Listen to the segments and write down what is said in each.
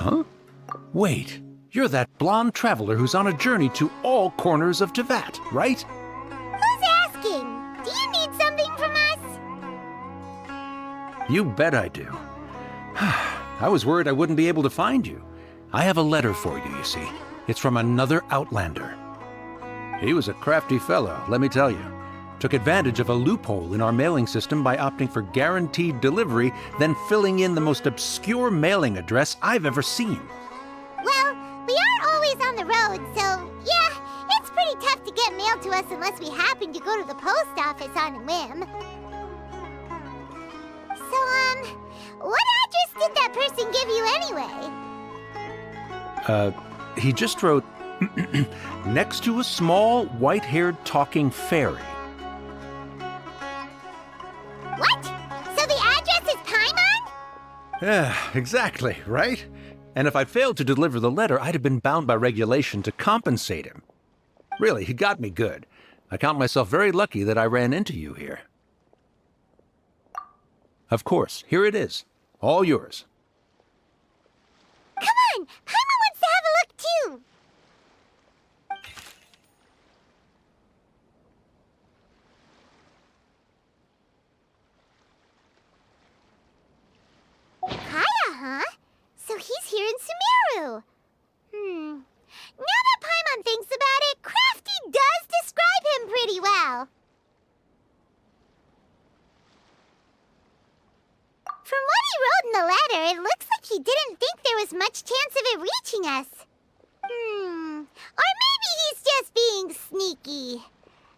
Huh? Wait, you're that blonde traveler who's on a journey to all corners of Teyvat, right? Who's asking? Do you need something from us? You bet I do. I was worried I wouldn't be able to find you. I have a letter for you, you see. It's from another Outlander. He was a crafty fellow, let me tell you. Took advantage of a loophole in our mailing system by opting for guaranteed delivery, then filling in the most obscure mailing address I've ever seen. Well, we are always on the road, so yeah, it's pretty tough to get mail to us unless we happen to go to the post office on a whim. So, what address did that person give you anyway? He just wrote, next to a small, white-haired talking fairy. What? So the address is Paimon? Yeah, exactly, right? And if I failed to deliver the letter, I'd have been bound by regulation to compensate him. Really, he got me good. I count myself very lucky that I ran into you here. Of course, here it is. All yours. Come on! Paimon wants to have a look too! Kaya, huh? So he's here in Sumeru. Now that Paimon thinks about it, Crafty does describe him pretty well. From what he wrote in the letter, it looks like he didn't think there was much chance of it reaching us. Or maybe he's just being sneaky.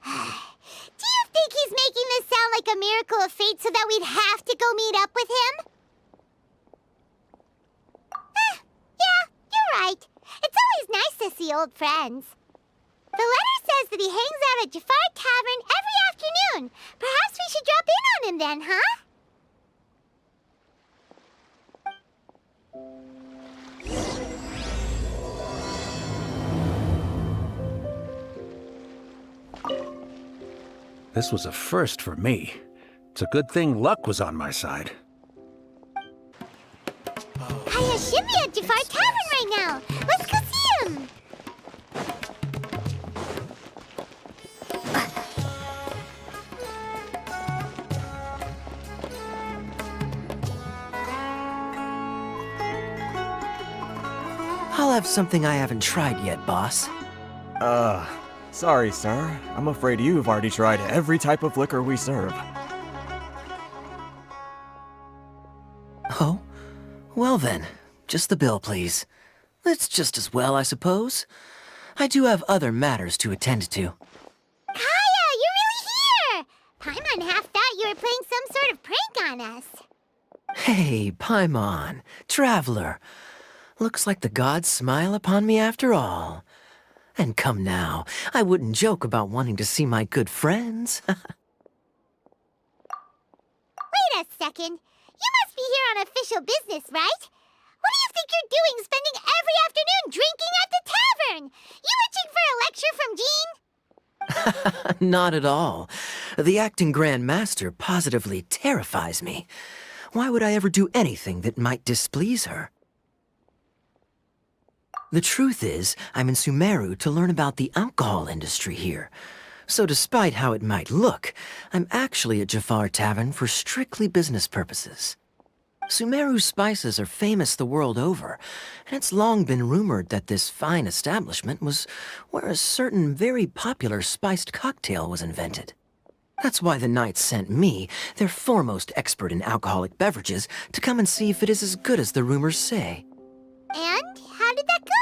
Do you think he's making this sound like a miracle of fate so that we'd have to go meet up with him? Yeah, you're right. It's always nice to see old friends. The letter says that he hangs out at Jafar Tavern every afternoon. Perhaps we should drop in on him then, huh? This was a first for me. It's a good thing luck was on my side. Kaya should be at Jafar Tavern right now. Let's go see him. I'll have something I haven't tried yet, boss. Sorry, sir. I'm afraid you've already tried every type of liquor we serve. Oh? Well then, just the bill, please. That's just as well, I suppose. I do have other matters to attend to. Kaya, you're really here! Paimon half thought you were playing some sort of prank on us. Hey, Paimon, traveler. Looks like the gods smile upon me after all. And come now, I wouldn't joke about wanting to see my good friends. Wait a second. You must be here on official business, right? What do you think you're doing spending every afternoon drinking at the tavern? You itching for a lecture from Jean? Not at all. The acting Grand Master positively terrifies me. Why would I ever do anything that might displease her? The truth is, I'm in Sumeru to learn about the alcohol industry here. So despite how it might look, I'm actually at Jafar Tavern for strictly business purposes. Sumeru's spices are famous the world over, and it's long been rumored that this fine establishment was where a certain very popular spiced cocktail was invented. That's why the Knights sent me, their foremost expert in alcoholic beverages, to come and see if it is as good as the rumors say. And how did that go?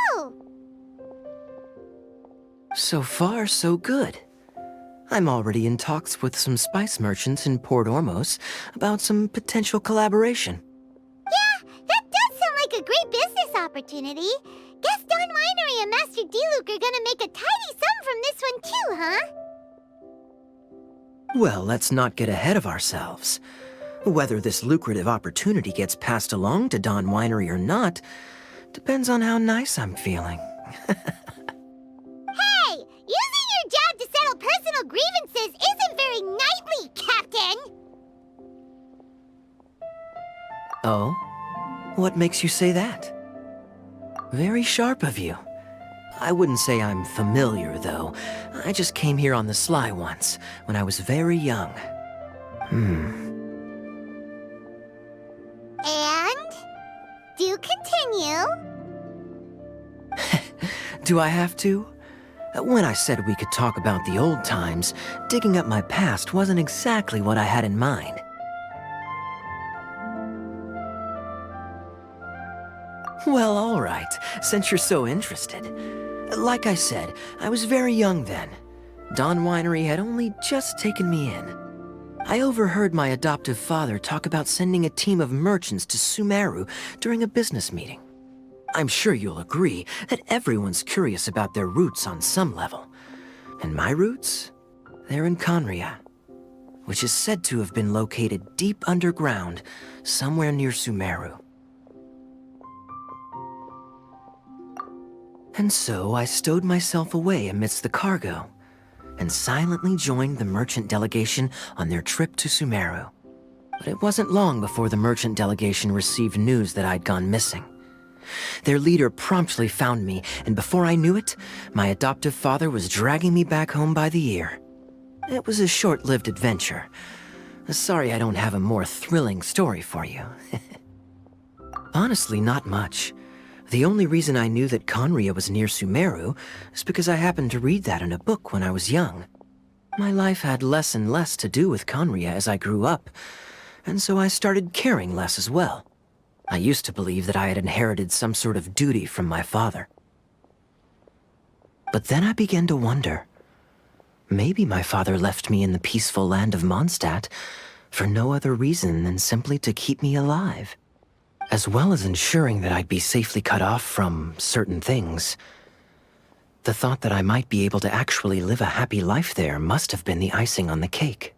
So far, so good. I'm already in talks with some spice merchants in Port Ormos about some potential collaboration. Yeah, that does sound like a great business opportunity. Guess Don Winery and Master D-Luke are gonna make a tidy sum from this one too, huh? Well, let's not get ahead of ourselves. Whether this lucrative opportunity gets passed along to Don Winery or not depends on how nice I'm feeling. Hey, using your job to settle personal grievances isn't very knightly, Captain! Oh? What makes you say that? Very sharp of you. I wouldn't say I'm familiar, though. I just came here on the sly once, when I was very young. And? Do continue. Do I have to? When I said we could talk about the old times, digging up my past wasn't exactly what I had in mind. Well, all right, since you're so interested. Like I said, I was very young then. Dawn Winery had only just taken me in. I overheard my adoptive father talk about sending a team of merchants to Sumeru during a business meeting. I'm sure you'll agree that everyone's curious about their roots on some level. And my roots? They're in Conria, which is said to have been located deep underground, somewhere near Sumeru. And so I stowed myself away amidst the cargo, and silently joined the merchant delegation on their trip to Sumeru. But it wasn't long before the merchant delegation received news that I'd gone missing. Their leader promptly found me, and before I knew it, my adoptive father was dragging me back home by the ear. It was a short-lived adventure. Sorry I don't have a more thrilling story for you. Honestly, not much. The only reason I knew that Conria was near Sumeru is because I happened to read that in a book when I was young. My life had less and less to do with Conria as I grew up, and so I started caring less as well. I used to believe that I had inherited some sort of duty from my father. But then I began to wonder, maybe my father left me in the peaceful land of Mondstadt for no other reason than simply to keep me alive. As well as ensuring that I'd be safely cut off from certain things. The thought that I might be able to actually live a happy life there must have been the icing on the cake.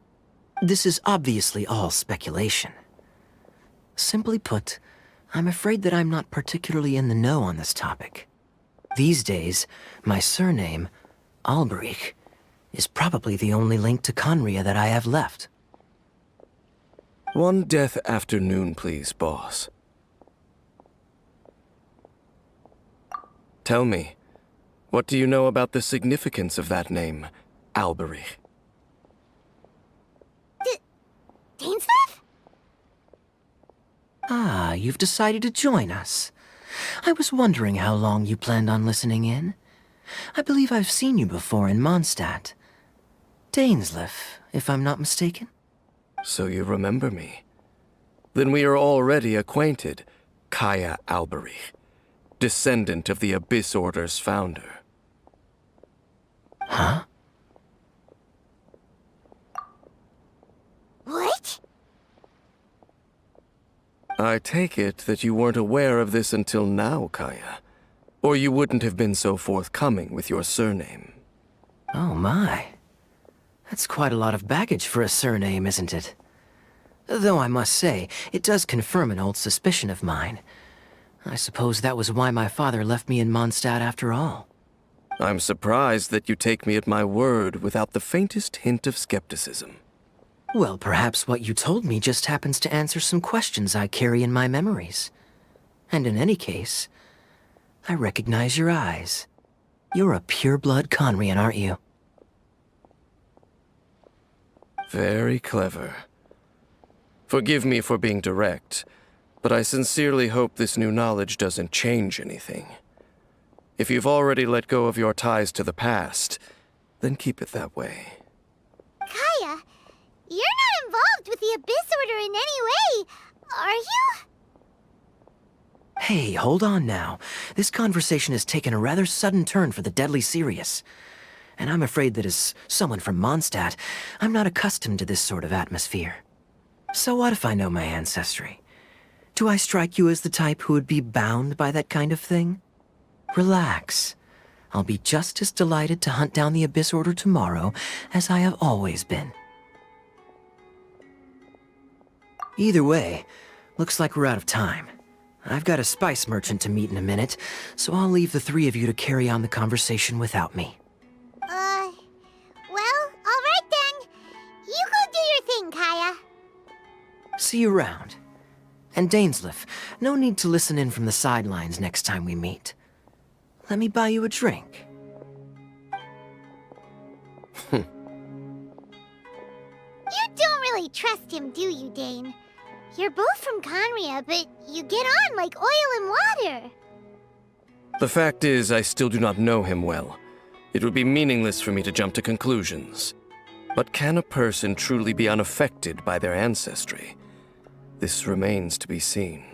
This is obviously all speculation. Simply put, I'm afraid that I'm not particularly in the know on this topic. These days, my surname, Alberich, is probably the only link to Conria that I have left. One death afternoon, please, boss. Tell me, what do you know about the significance of that name, Alberich? Dainsleif? Ah, you've decided to join us. I was wondering how long you planned on listening in. I believe I've seen you before in Mondstadt. Dainsleif, if I'm not mistaken. So you remember me. Then we are already acquainted, Kaya Alberich, descendant of the Abyss Order's founder. Huh? What? I take it that you weren't aware of this until now, Kaya. Or you wouldn't have been so forthcoming with your surname. Oh my. That's quite a lot of baggage for a surname, isn't it? Though I must say, it does confirm an old suspicion of mine. I suppose that was why my father left me in Mondstadt after all. I'm surprised that you take me at my word without the faintest hint of skepticism. Well, perhaps what you told me just happens to answer some questions I carry in my memories. And in any case, I recognize your eyes. You're a pure-blood Conrian, aren't you? Very clever. Forgive me for being direct, but I sincerely hope this new knowledge doesn't change anything. If you've already let go of your ties to the past, then keep it that way. Kaya, you're not involved with the Abyss Order in any way, are you? Hey, hold on now. This conversation has taken a rather sudden turn for the deadly serious. And I'm afraid that as someone from Mondstadt, I'm not accustomed to this sort of atmosphere. So what if I know my ancestry? Do I strike you as the type who would be bound by that kind of thing? Relax. I'll be just as delighted to hunt down the Abyss Order tomorrow as I have always been. Either way, looks like we're out of time. I've got a spice merchant to meet in a minute, so I'll leave the three of you to carry on the conversation without me. Well, all right then. You go do your thing, Kaya. See you around. And Dainsleif, no need to listen in from the sidelines next time we meet. Let me buy you a drink. You don't really trust him, do you, Dane? You're both from Conria, but you get on like oil and water. The fact is, I still do not know him well. It would be meaningless for me to jump to conclusions. But can a person truly be unaffected by their ancestry? This remains to be seen.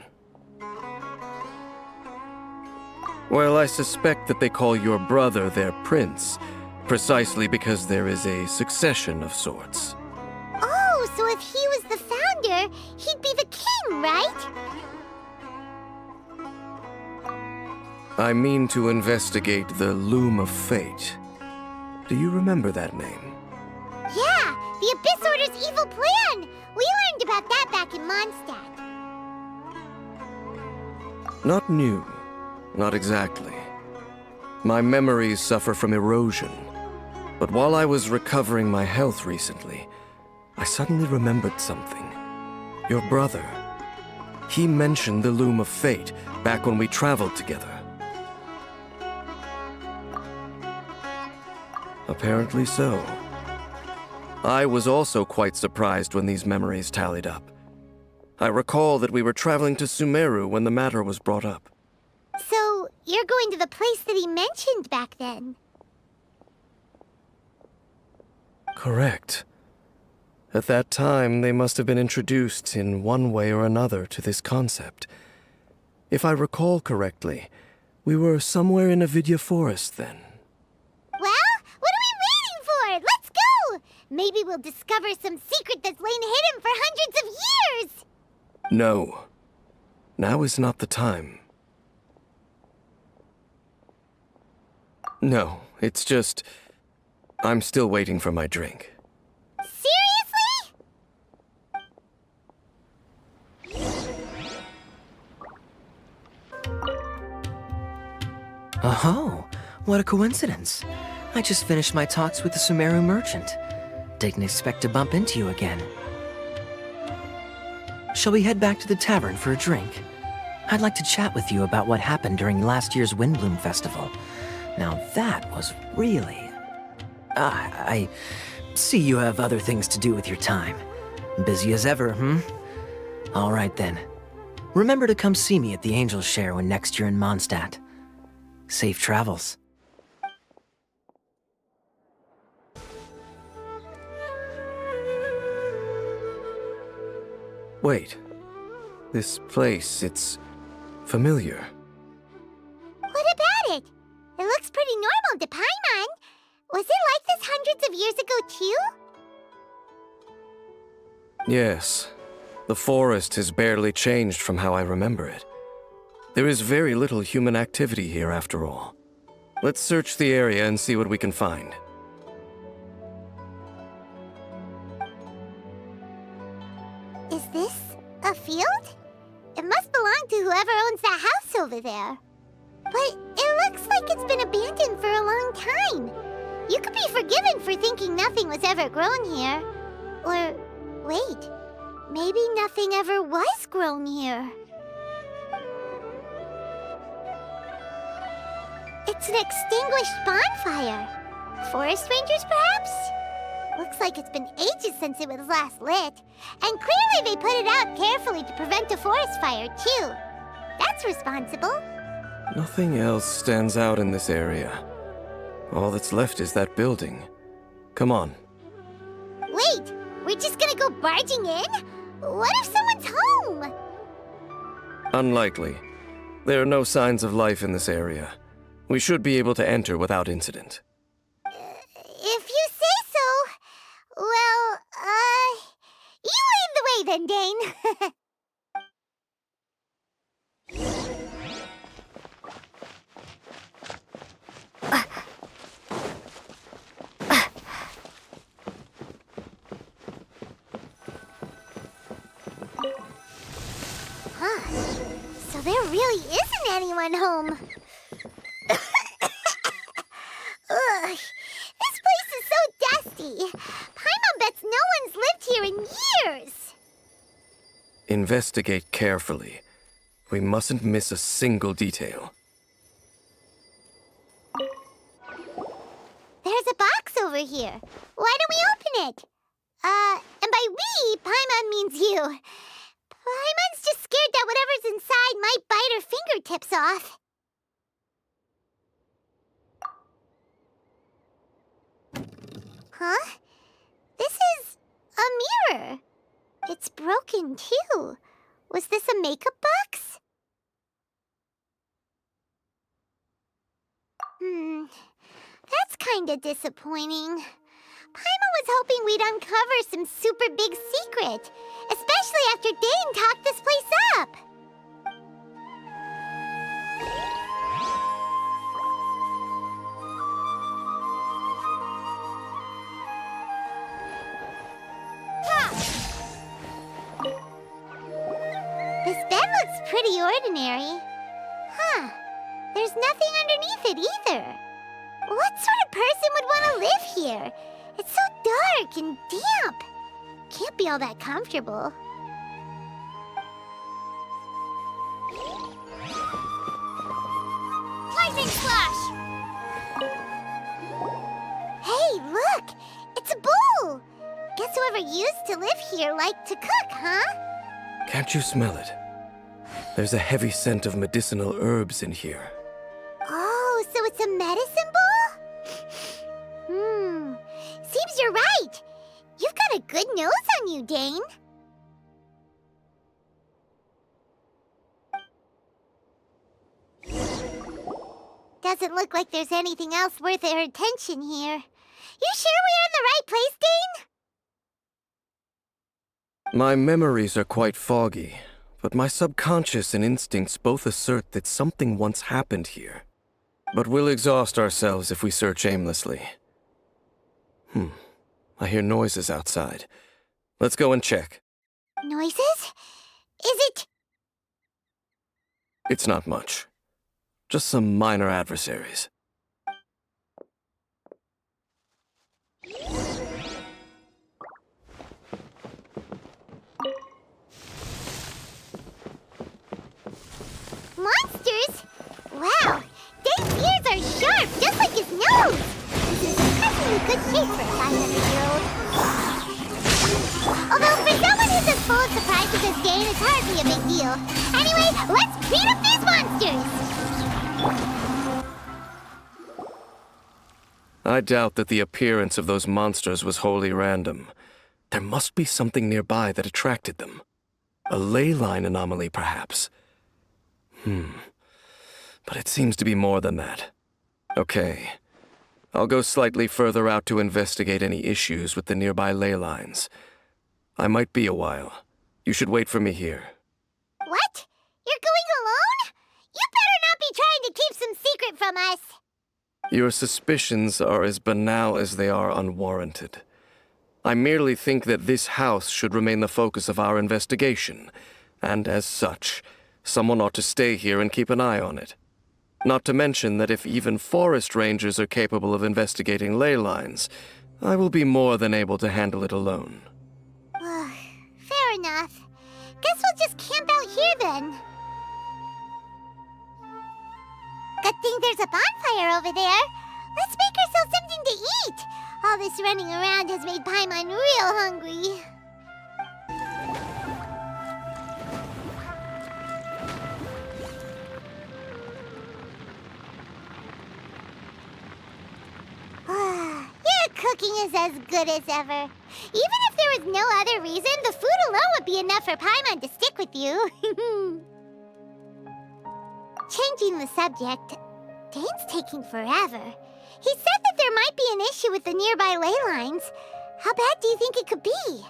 Well, I suspect that they call your brother their prince, precisely because there is a succession of sorts. Oh, so if he was the founder, he'd be the king, right? I mean to investigate the Loom of Fate. Do you remember that name? Yeah, the Abyss Order's evil plan! We learned about that back in Mondstadt. Not new. Not exactly. My memories suffer from erosion. But while I was recovering my health recently, I suddenly remembered something. Your brother. He mentioned the Loom of Fate back when we traveled together. Apparently so. I was also quite surprised when these memories tallied up. I recall that we were traveling to Sumeru when the matter was brought up. So, you're going to the place that he mentioned back then? Correct. At that time, they must have been introduced in one way or another to this concept. If I recall correctly, we were somewhere in Avidya Forest then. Well, what are we waiting for? Let's go! Maybe we'll discover some secret that's lain hidden for hundreds of years! No. Now is not the time. No, it's just... I'm still waiting for my drink. Oh, what a coincidence. I just finished my talks with the Sumeru merchant. Didn't expect to bump into you again. Shall we head back to the tavern for a drink? I'd like to chat with you about what happened during last year's Windbloom Festival. Now that was really... I see you have other things to do with your time. Busy as ever, All right then. Remember to come see me at the Angel's Share when next you're in Mondstadt. Safe travels. Wait. This place, it's familiar. What about it? It looks pretty normal to Paimon. Was it like this hundreds of years ago, too? Yes. The forest has barely changed from how I remember it. There is very little human activity here, after all. Let's search the area and see what we can find. Is this a field? It must belong to whoever owns that house over there. But it looks like it's been abandoned for a long time. You could be forgiven for thinking nothing was ever grown here. Or, wait, maybe nothing ever was grown here. It's an extinguished bonfire. Forest rangers, perhaps? Looks like it's been ages since it was last lit. And clearly they put it out carefully to prevent a forest fire, too. That's responsible. Nothing else stands out in this area. All that's left is that building. Come on. Wait, we're just gonna go barging in? What if someone's home? Unlikely. There are no signs of life in this area. We should be able to enter without incident. If you say so. Well, you lead the way then, Dane. So there really isn't anyone home. Ugh, this place is so dusty. Paimon bets no one's lived here in years. Investigate carefully. We mustn't miss a single detail. over here. Why don't we open it? And by we, Paimon means you. Paimon's just scared that whatever's inside might bite her fingertips off. Huh? This is a mirror. It's broken, too. Was this a makeup box? That's kinda disappointing. Paimon was hoping we'd uncover some super big secret, especially after Dane talked this place up. This bed looks pretty ordinary. Huh. There's nothing underneath it either. What sort of person would want to live here? It's so dark and damp. Can't be all that comfortable. Lightning flash! Hey, look! It's a bowl! Guess whoever used to live here liked to cook, huh? Can't you smell it? There's a heavy scent of medicinal herbs in here. Oh, so it's a medicine bowl? Seems you're right. You've got a good nose on you, Dane. Doesn't look like there's anything else worth our attention here. You sure we're in the right place, Dane? My memories are quite foggy, but my subconscious and instincts both assert that something once happened here. But we'll exhaust ourselves if we search aimlessly. I hear noises outside. Let's go and check. Noises? Is it... It's not much. Just some minor adversaries. Monsters? Wow, Dane's ears are sharp, just like his nose! This is surprisingly good shape for a 500-year-old. Although for someone who's as full of surprises as Dane, it's hardly a big deal. Anyway, let's beat up these monsters! I doubt that the appearance of those monsters was wholly random. There must be something nearby that attracted them. A ley line anomaly, perhaps. But it seems to be more than that. Okay. I'll go slightly further out to investigate any issues with the nearby ley lines. I might be a while. You should wait for me here. What? You're going alone? You better not be trying to keep some secret from us. Your suspicions are as banal as they are unwarranted. I merely think that this house should remain the focus of our investigation, and as such, someone ought to stay here and keep an eye on it. Not to mention that if even forest rangers are capable of investigating ley lines, I will be more than able to handle it alone. Fair enough. Guess we'll just camp out here then. Good thing there's a bonfire over there. Let's make ourselves something to eat. All this running around has made Paimon real hungry. Your cooking is as good as ever. Even if there was no other reason, the food alone would be enough for Paimon to stick with you. Changing the subject, Dane's taking forever. He said that there might be an issue with the nearby ley lines. How bad do you think it could be?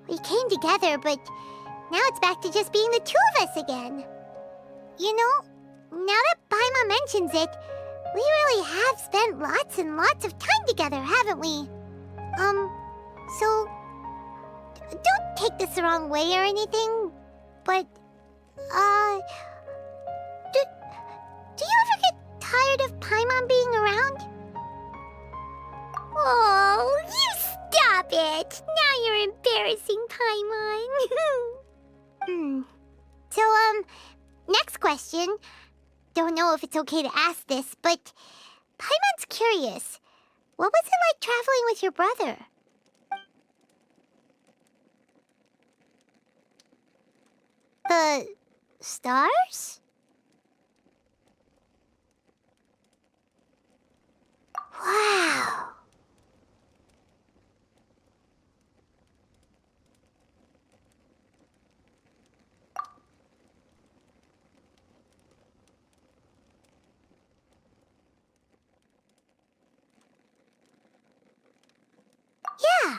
We came together, but now it's back to just being the two of us again. You know, now that Paimon mentions it, we really have spent lots and lots of time together, haven't we? So, don't take this the wrong way or anything, but, do you ever get tired of Paimon being around? Oh, you stop it! Now you're embarrassing Paimon. So, next question. Don't know if it's okay to ask this, but Paimon's curious. What was it like traveling with your brother? The stars? Wow. Yeah,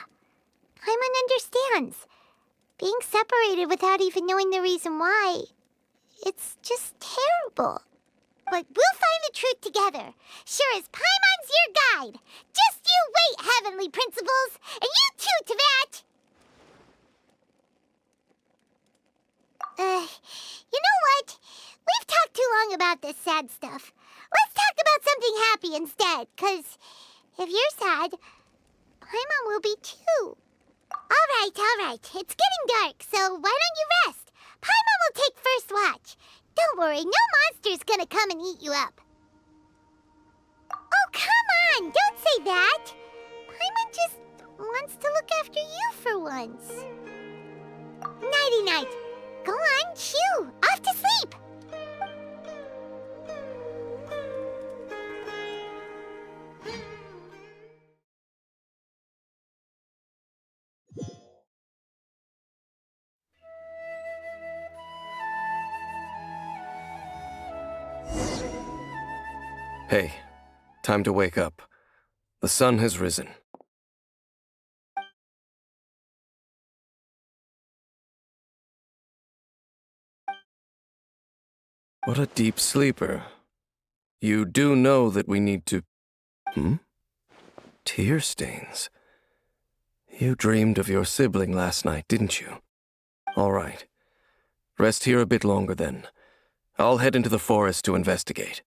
Paimon understands. Being separated without even knowing the reason why, it's just terrible. But we'll find the truth together. Sure as Paimon's your guide. Just you wait, Heavenly Principles, and you too, Teyvat! You know what? We've talked too long about this sad stuff. Let's talk about something happy instead, 'cause if you're sad, Paimon will be too. All right. It's getting dark, so why don't you rest? Paimon will take first watch. Don't worry, no monster's gonna come and eat you up. Oh, come on! Don't say that! Paimon just wants to look after you for once. Nighty-night. Go on, shoo! Off to sleep! Hey, time to wake up. The sun has risen. What a deep sleeper. You do know that we need to... Tear stains. You dreamed of your sibling last night, didn't you? All right. Rest here a bit longer then. I'll head into the forest to investigate.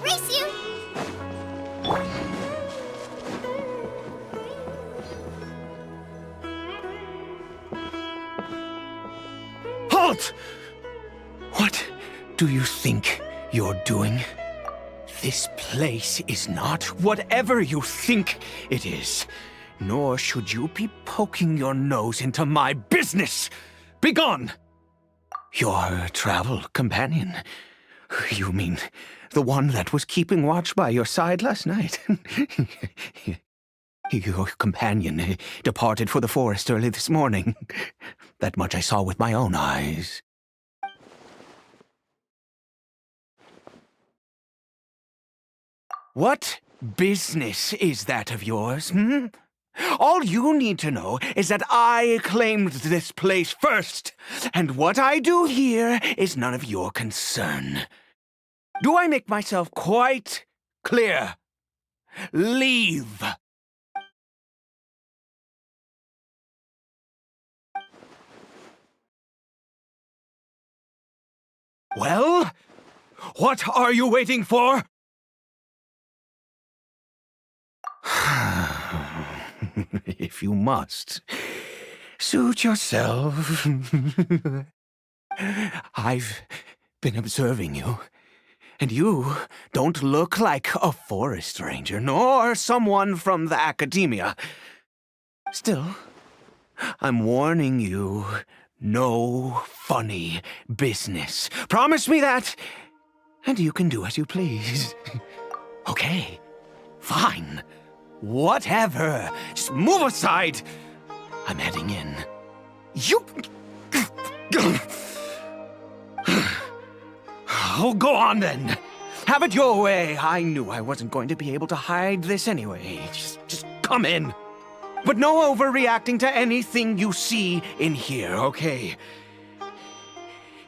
Race you! Halt! What do you think you're doing? This place is not whatever you think it is. Nor should you be poking your nose into my business. Begone! Your travel companion. You mean the one that was keeping watch by your side last night? Your companion departed for the forest early this morning. That much I saw with my own eyes. What business is that of yours, All you need to know is that I claimed this place first, and what I do here is none of your concern. Do I make myself quite clear? Leave! Well, what are you waiting for? If you must, suit yourself. I've been observing you, and you don't look like a forest ranger, nor someone from the academia. Still, I'm warning you, no funny business. Promise me that, and you can do as you please. Okay, fine. Whatever. Just move aside. I'm heading in. You... Oh, go on then. Have it your way. I knew I wasn't going to be able to hide this anyway. Just come in. But no overreacting to anything you see in here, okay?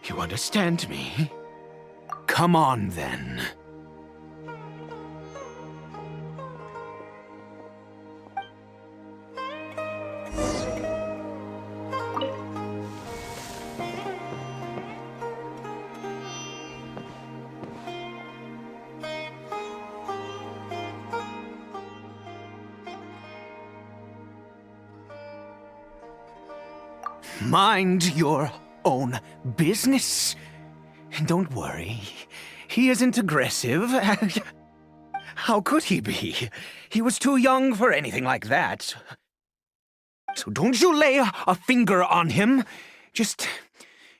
You understand me? Come on then. Mind your own business. And don't worry, he isn't aggressive. How could he be? He was too young for anything like that. So don't you lay a finger on him. Just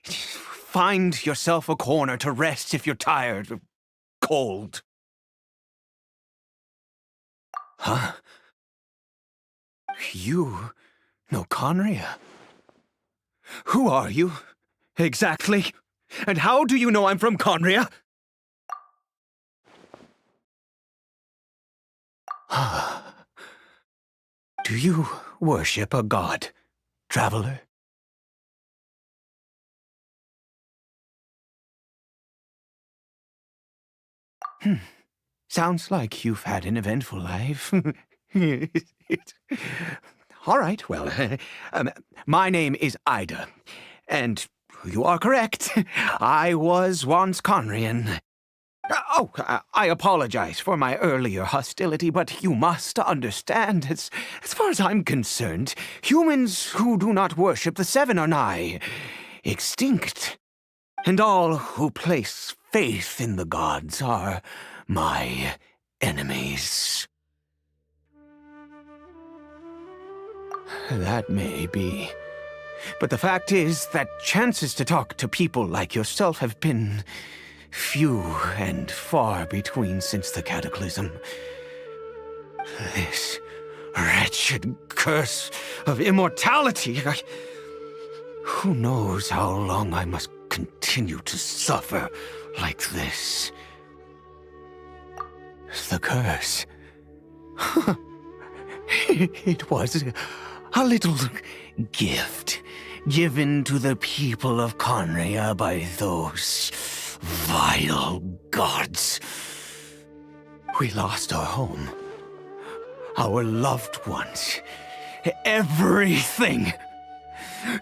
find yourself a corner to rest if you're tired or cold. Huh? You know Conria? Who are you, exactly? And how do you know I'm from Conria? Do you worship a god, traveler? Sounds like you've had an eventful life. All right, well, my name is Ida, and you are correct. I was once Conrian. I apologize for my earlier hostility, but you must understand, as far as I'm concerned, humans who do not worship the Seven are nigh extinct. And all who place faith in the gods are my enemies. That may be. But the fact is that chances to talk to people like yourself have been few and far between since the cataclysm. This wretched curse of immortality. Who knows how long I must continue to suffer like this? The curse. It was a little gift given to the people of Conria by those vile gods. We lost our home, our loved ones, everything.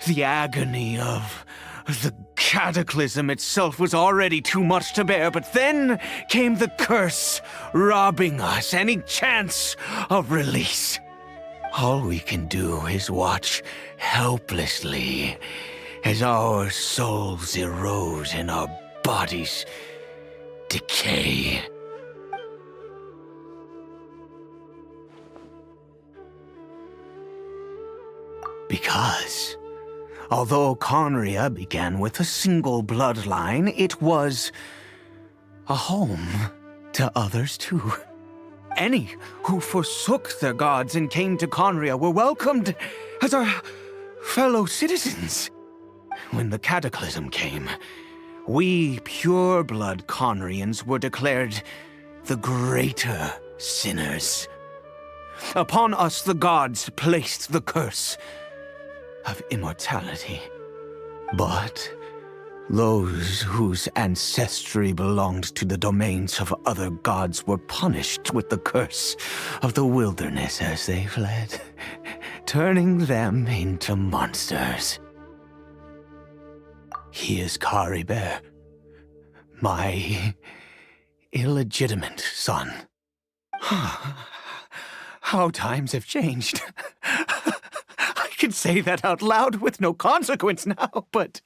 The agony of the cataclysm itself was already too much to bear, but then came the curse, robbing us any chance of release. All we can do is watch helplessly as our souls erode and our bodies decay. Because, although Conria began with a single bloodline, it was a home to others too. Any who forsook their gods and came to Conria were welcomed as our fellow citizens. When the cataclysm came, we pure-blood Conrians were declared the greater sinners. Upon us the gods placed the curse of immortality. But those whose ancestry belonged to the domains of other gods were punished with the curse of the wilderness as they fled, turning them into monsters. He is Caribert, my illegitimate son. How times have changed. I can say that out loud with no consequence now, but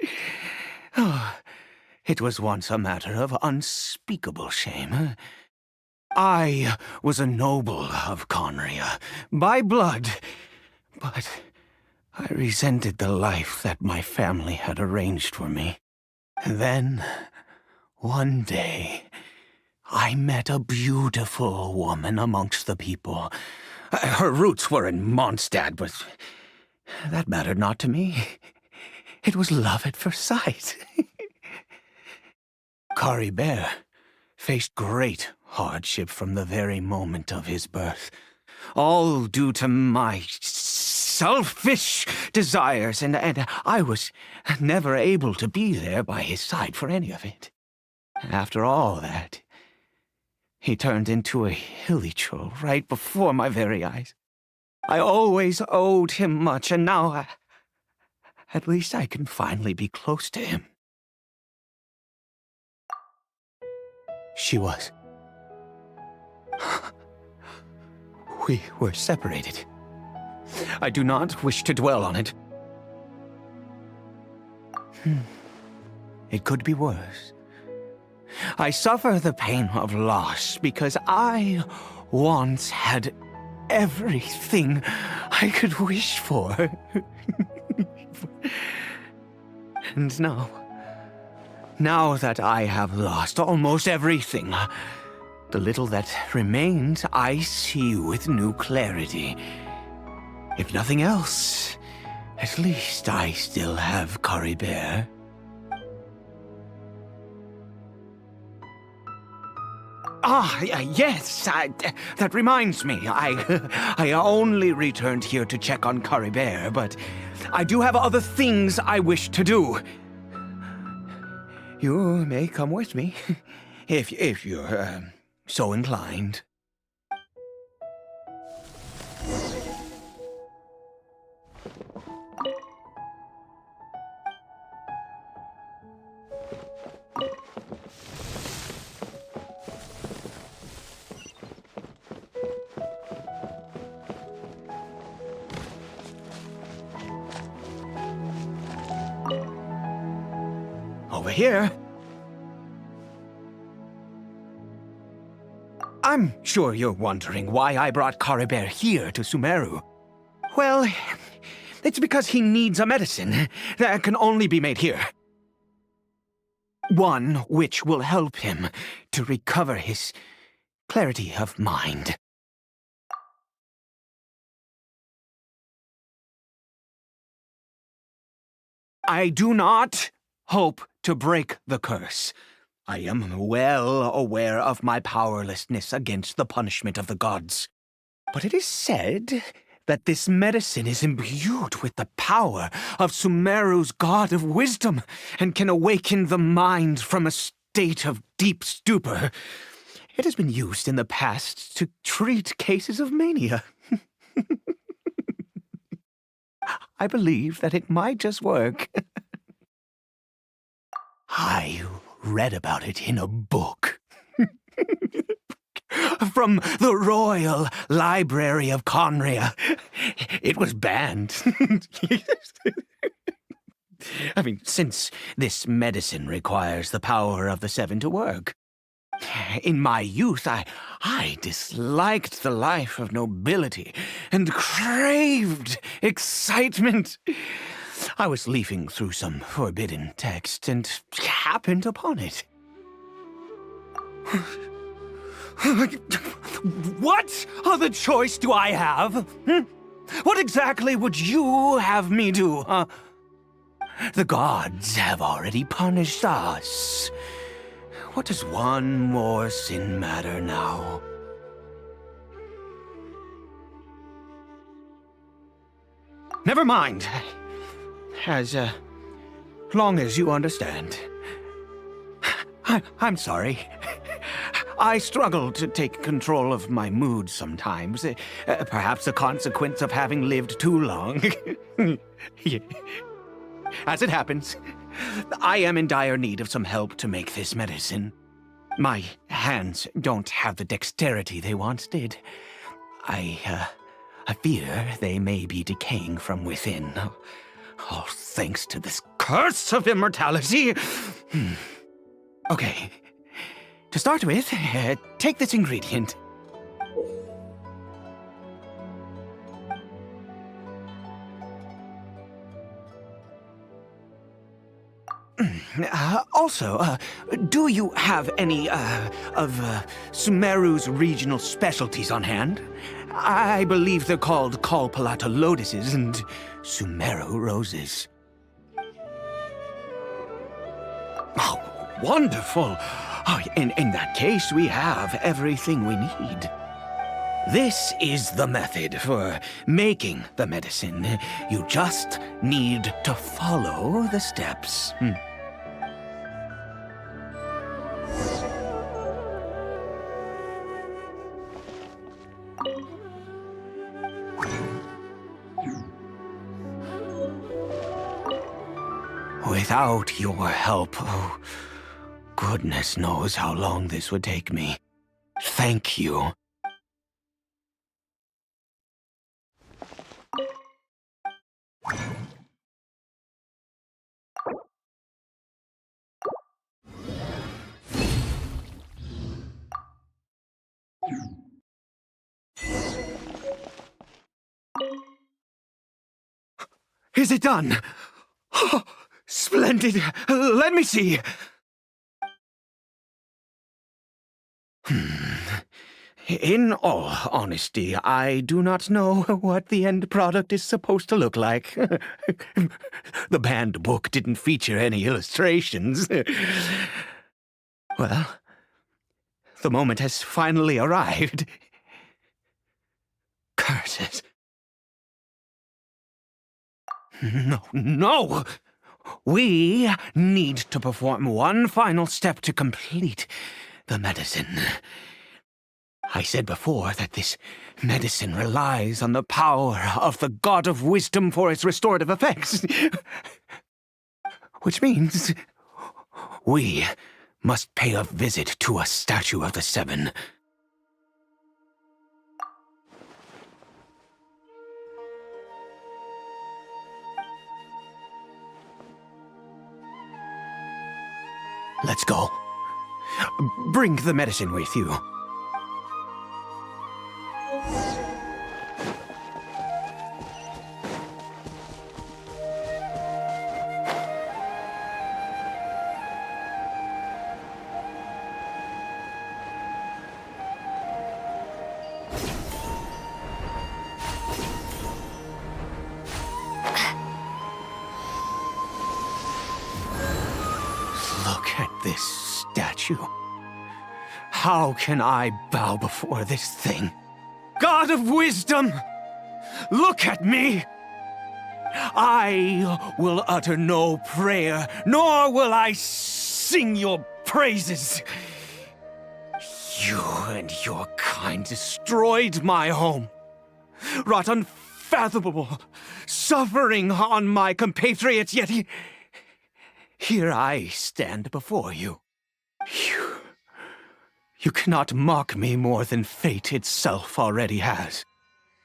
it was once a matter of unspeakable shame. I was a noble of Conria, by blood, but I resented the life that my family had arranged for me. And then, one day, I met a beautiful woman amongst the people. Her roots were in Mondstadt, but that mattered not to me. It was love at first sight. Caribert faced great hardship from the very moment of his birth, all due to my selfish desires, and I was never able to be there by his side for any of it. After all that, he turned into a hilly troll right before my very eyes. I always owed him much, and now at least I can finally be close to him. She was. We were separated. I do not wish to dwell on it. It could be worse. I suffer the pain of loss because I once had everything I could wish for. And now that I have lost almost everything, the little that remains I see with new clarity. If nothing else, at least I still have Caribert. Yes, that reminds me. I only returned here to check on Caribert, but I do have other things I wish to do. You may come with me, if you're so inclined. Over here. I'm sure you're wondering why I brought Caribert here to Sumeru. Well, it's because he needs a medicine that can only be made here. One which will help him to recover his clarity of mind. I do not hope to break the curse. I am well aware of my powerlessness against the punishment of the gods. But it is said that this medicine is imbued with the power of Sumeru's god of wisdom and can awaken the mind from a state of deep stupor. It has been used in the past to treat cases of mania. I believe that it might just work. I read about it in a book. From the Royal Library of Conria. It was banned. I mean, since this medicine requires the power of the Seven to work. In my youth, I disliked the life of nobility and craved excitement. I was leafing through some forbidden text and happened upon it. What other choice do I have? What exactly would you have me do? The gods have already punished us. What does one more sin matter now? Never mind. As long as you understand. I'm sorry. I struggle to take control of my mood sometimes. Perhaps a consequence of having lived too long. As it happens, I am in dire need of some help to make this medicine. My hands don't have the dexterity they once did. I fear they may be decaying from within. All thanks to this curse of immortality. Okay. To start with, take this ingredient. Also, do you have any, of Sumeru's regional specialties on hand? I believe they're called Kalpalata lotuses and Sumeru roses. Oh, Wonderful. Oh, in that case, we have everything we need. This is the method for making the medicine. You just need to follow the steps. Without your help, oh, goodness knows how long this would take me. Thank you. Is it done? Oh, splendid. Let me see. In all honesty, I do not know what the end product is supposed to look like. The banned book didn't feature any illustrations. Well, the moment has finally arrived. Curses. No! We need to perform one final step to complete the medicine. I said before that this medicine relies on the power of the God of Wisdom for its restorative effects. Which means we must pay a visit to a statue of the Seven. Let's go. Bring the medicine with you. Look at this statue. How can I bow before this thing? God of Wisdom! Look at me! I will utter no prayer, nor will I sing your praises. You and your kind destroyed my home, wrought unfathomable suffering on my compatriots, yet here I stand before you. You cannot mock me more than fate itself already has.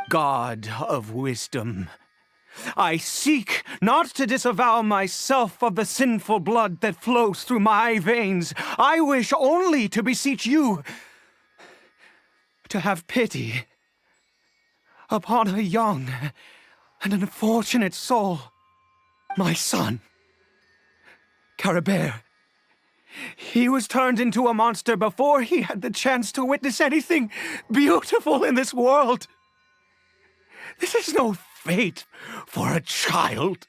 God of Wisdom, I seek not to disavow myself of the sinful blood that flows through my veins. I wish only to beseech you to have pity upon a young and unfortunate soul, my son, Caribert. He was turned into a monster before he had the chance to witness anything beautiful in this world. This is no fate for a child.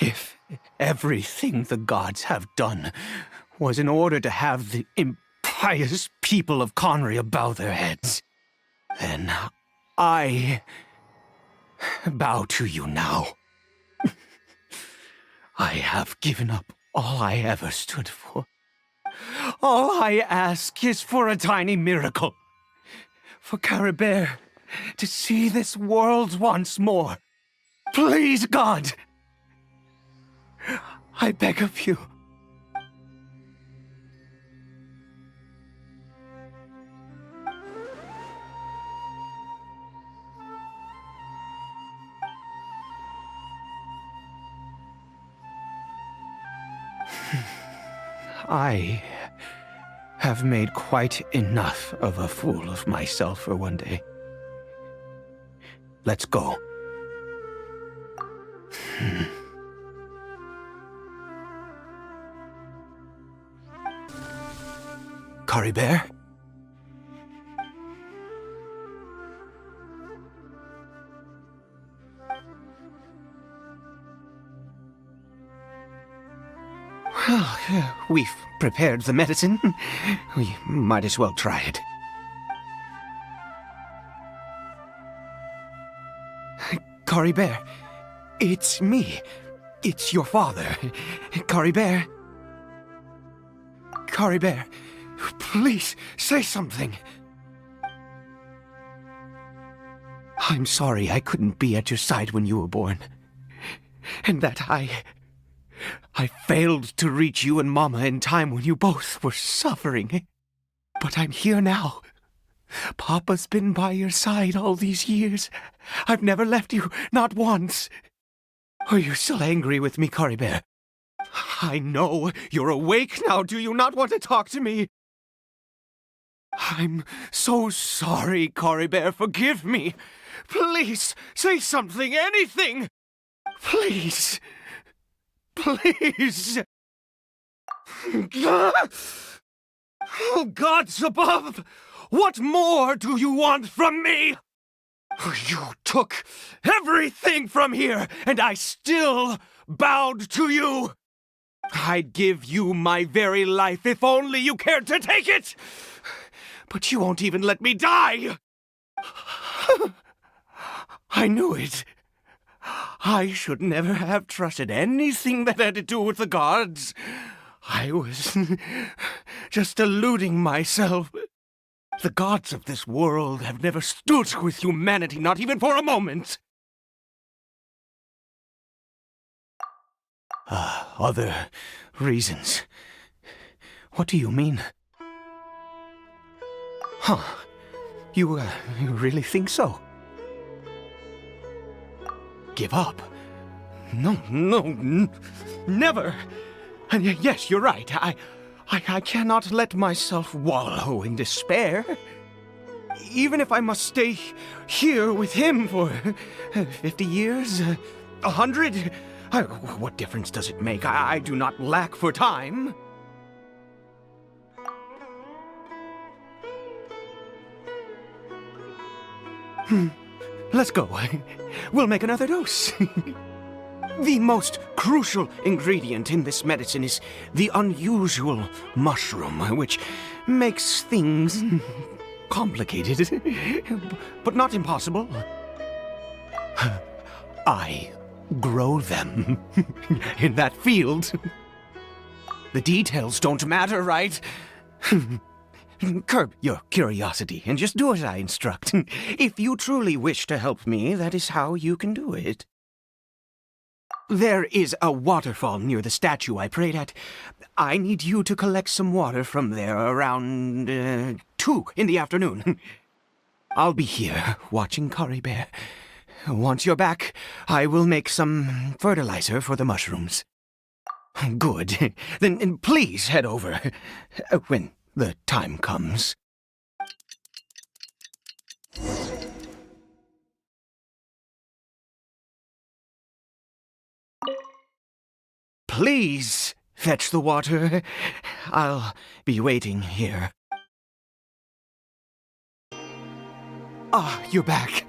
If everything the gods have done was in order to have the impious people of Conria bow their heads, then I bow to you now. I have given up all I ever stood for. All I ask is for a tiny miracle. For Caribert to see this world once more. Please, God! I beg of you. I have made quite enough of a fool of myself for one day. Let's go. Caribert? We've prepared the medicine. We might as well try it. Caribert, it's me. It's your father. Caribert. Caribert, please say something. I'm sorry I couldn't be at your side when you were born. And that I failed to reach you and Mama in time when you both were suffering. But I'm here now. Papa's been by your side all these years. I've never left you, not once. Are you still angry with me, Caribert? I know you're awake now. Do you not want to talk to me? I'm so sorry, Caribert. Forgive me. Please, say something, anything. Please. Please. Oh, gods above! What more do you want from me? You took everything from here, and I still bowed to you. I'd give you my very life if only you cared to take it. But you won't even let me die. I knew it. I should never have trusted anything that had to do with the gods. I was just deluding myself. The gods of this world have never stood with humanity, not even for a moment. Other reasons. What do you mean? Huh. You really think so? Give up? No, never. And yes, you're right. I cannot let myself wallow in despair. Even if I must stay here with him for 50 years, 100, what difference does it make? I do not lack for time. Let's go. We'll make another dose. The most crucial ingredient in this medicine is the unusual mushroom, which makes things complicated, but not impossible. I grow them in that field. The details don't matter, right? Curb your curiosity and just do as I instruct. If you truly wish to help me, that is how you can do it. There is a waterfall near the statue I prayed at. I need you to collect some water from there around 2 in the afternoon. I'll be here watching Caribert. Once you're back, I will make some fertilizer for the mushrooms. Good. Then please head over when the time comes. Please fetch the water. I'll be waiting here. You're back.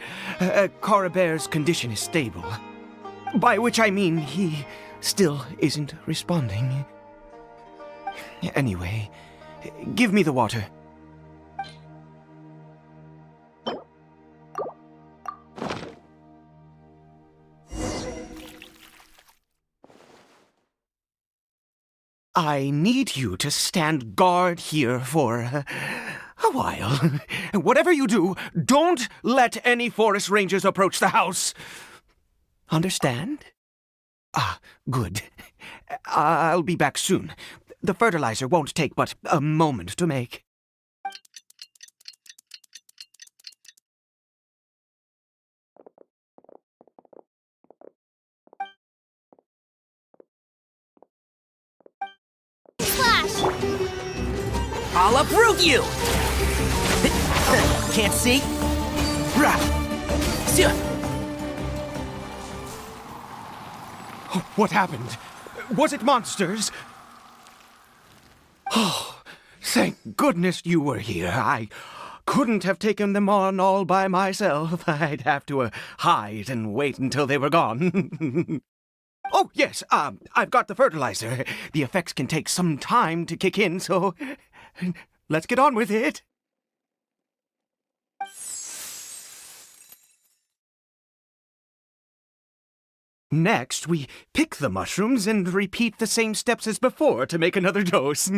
Caribert's condition is stable. By which I mean he still isn't responding. Anyway, give me the water. I need you to stand guard here for a while. Whatever you do, don't let any forest rangers approach the house. Understand? Good. I'll be back soon. The fertilizer won't take but a moment to make. I'll uproot you! Can't see? What happened? Was it monsters? Oh, thank goodness you were here. I couldn't have taken them on all by myself. I'd have to hide and wait until they were gone. Oh, yes, I've got the fertilizer. The effects can take some time to kick in, so let's get on with it. Next, we pick the mushrooms and repeat the same steps as before to make another dose.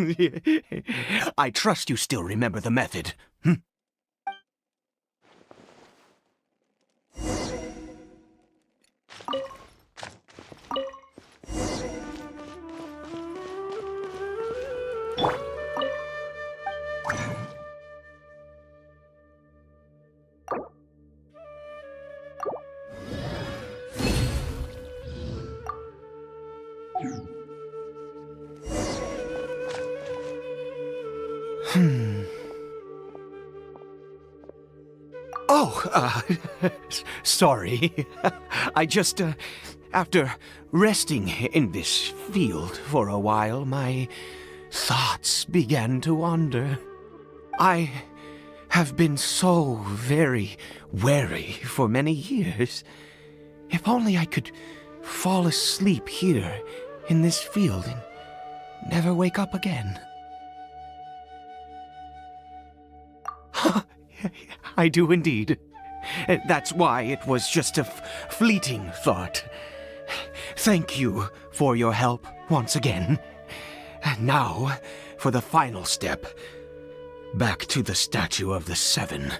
I trust you still remember the method. Oh, sorry. I just, after resting in this field for a while, my thoughts began to wander. I have been so very wary for many years. If only I could fall asleep here in this field and never wake up again. I do indeed. That's why it was just a fleeting thought. Thank you for your help once again. And now, for the final step. Back to the Statue of the Seven.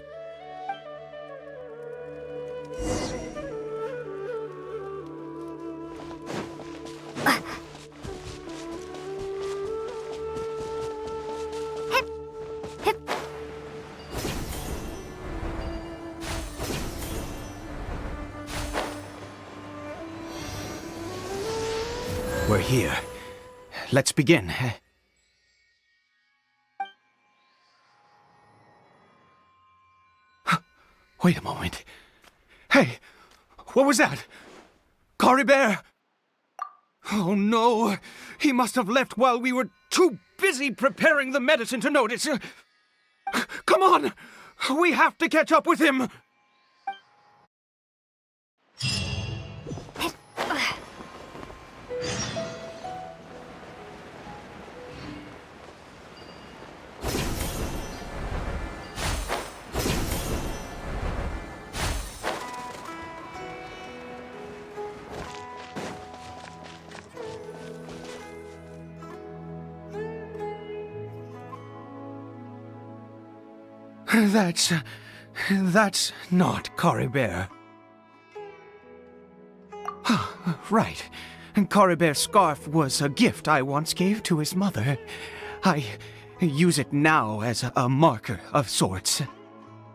We're here. Let's begin. Wait a moment. Hey, what was that? Caribert! Oh no, he must have left while we were too busy preparing the medicine to notice. Come on, we have to catch up with him. That's not Caribert. Right. Caribert's scarf was a gift I once gave to his mother. I use it now as a marker of sorts.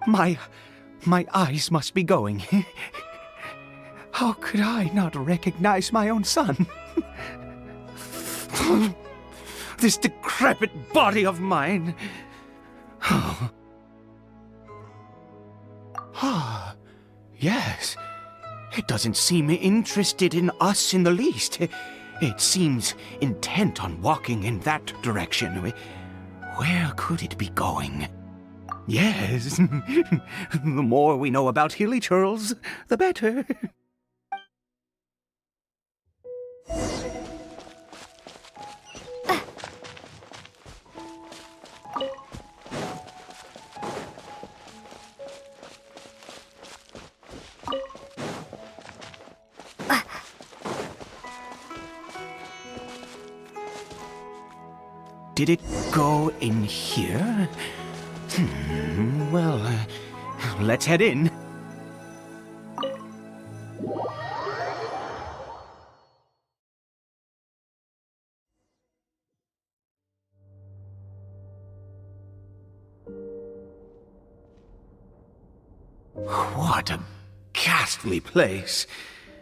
My eyes must be going. How could I not recognize my own son? This decrepit body of mine. Yes. It doesn't seem interested in us in the least. It seems intent on walking in that direction. Where could it be going? Yes. The more we know about Hilly Churls, the better. Did it go in here? Well, let's head in. What a ghastly place.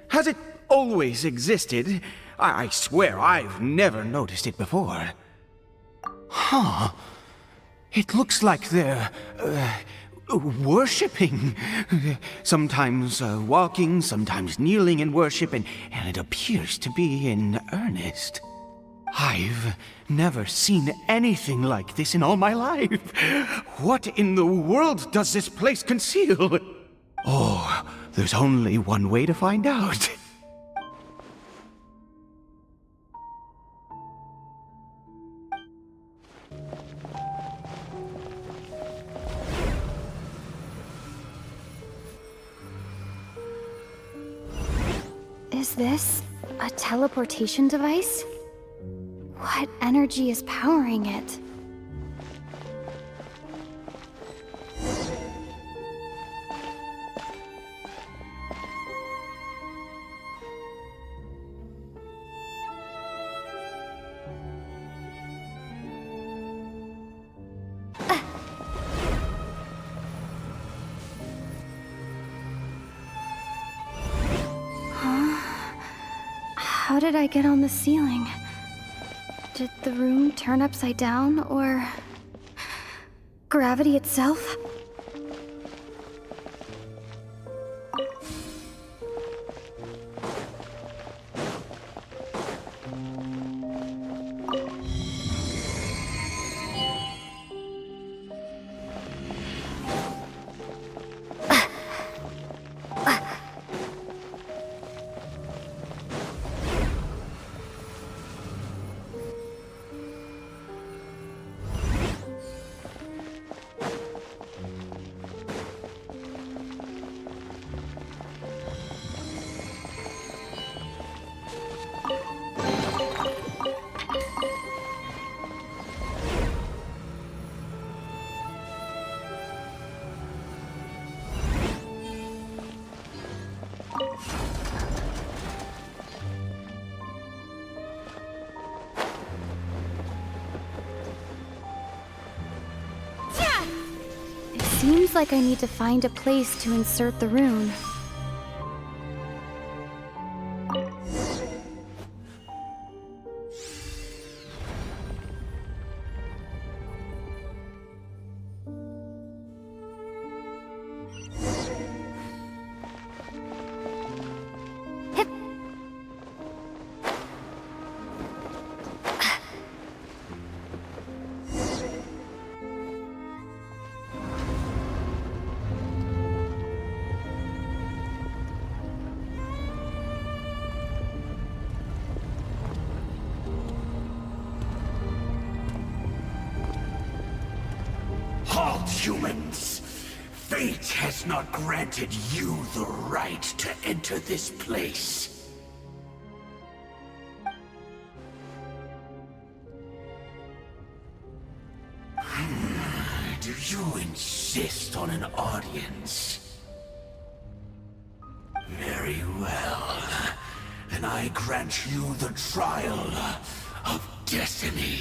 Has it always existed? I swear I've never noticed it before. Huh. It looks like they're, worshipping. Sometimes walking, sometimes kneeling in worship, and it appears to be in earnest. I've never seen anything like this in all my life. What in the world does this place conceal? Oh, there's only one way to find out. Is this a teleportation device? What energy is powering it? How did I get on the ceiling? Did the room turn upside down, or gravity itself? Seems like I need to find a place to insert the rune. Halt, humans! Fate has not granted you the right to enter this place. Do you insist on an audience? Very well. Then I grant you the trial of destiny.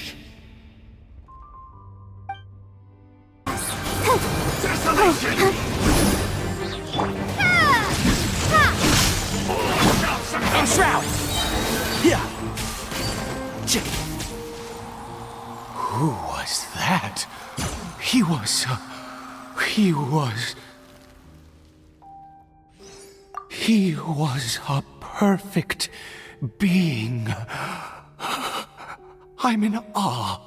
Desolation! Shroud! Yeah. Who was that? He was a perfect being. I'm in awe.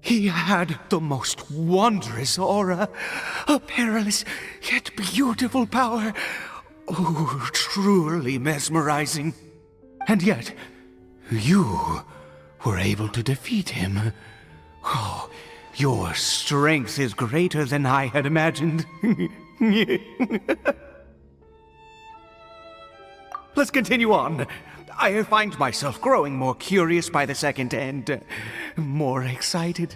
He had the most wondrous aura, a perilous yet beautiful power. Oh, truly mesmerizing. And yet, you were able to defeat him. Oh, your strength is greater than I had imagined. Let's continue on. I find myself growing more curious by the second and more excited.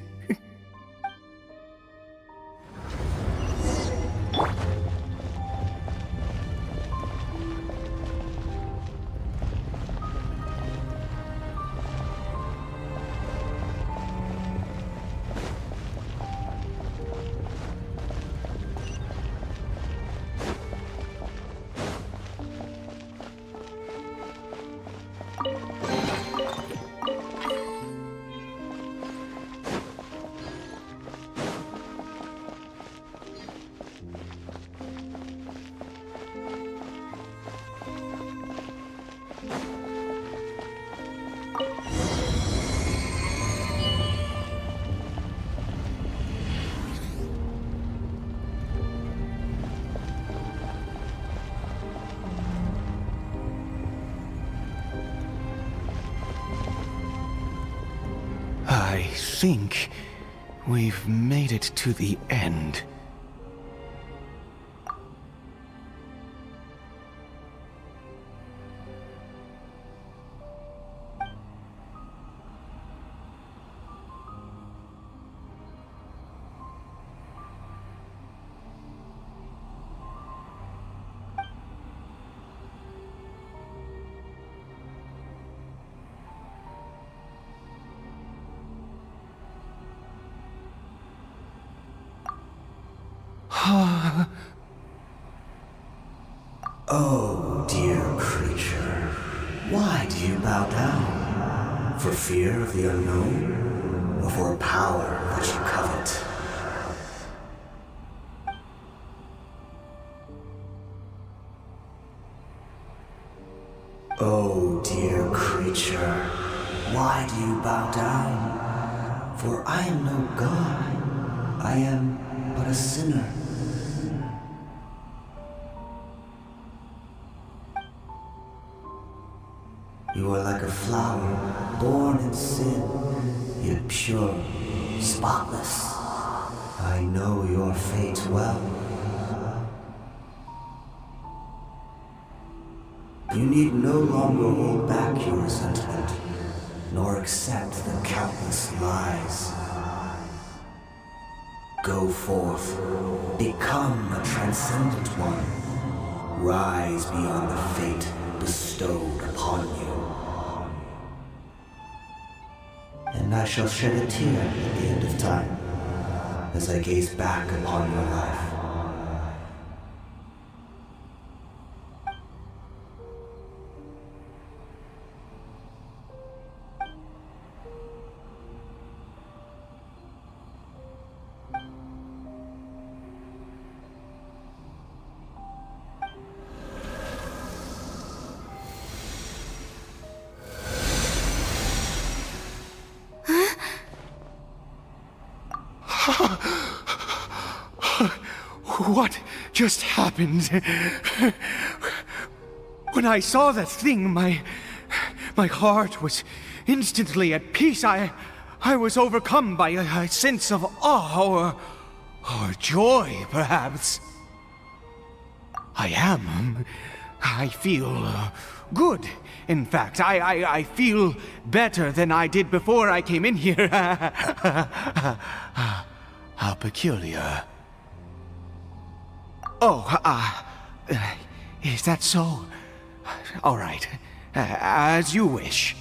I think we've made it to the end. Oh, dear creature, why do you bow down? For fear of the unknown? Or for a power that you covet? Oh, dear creature, why do you bow down? For I am no god. I am but a sinner. You are like a flower, born in sin, yet pure, spotless. I know your fate well. You need no longer hold back your resentment, nor accept the countless lies. Go forth, become a transcendent one. Rise beyond the fate bestowed upon you. And I shall shed a tear at the end of time, as I gaze back upon your life. What just happened? When I saw that thing, my heart was instantly at peace. I was overcome by a sense of awe or joy, perhaps. I feel good. In fact, I feel better than I did before I came in here. How peculiar. Oh, is that so? All right, as you wish.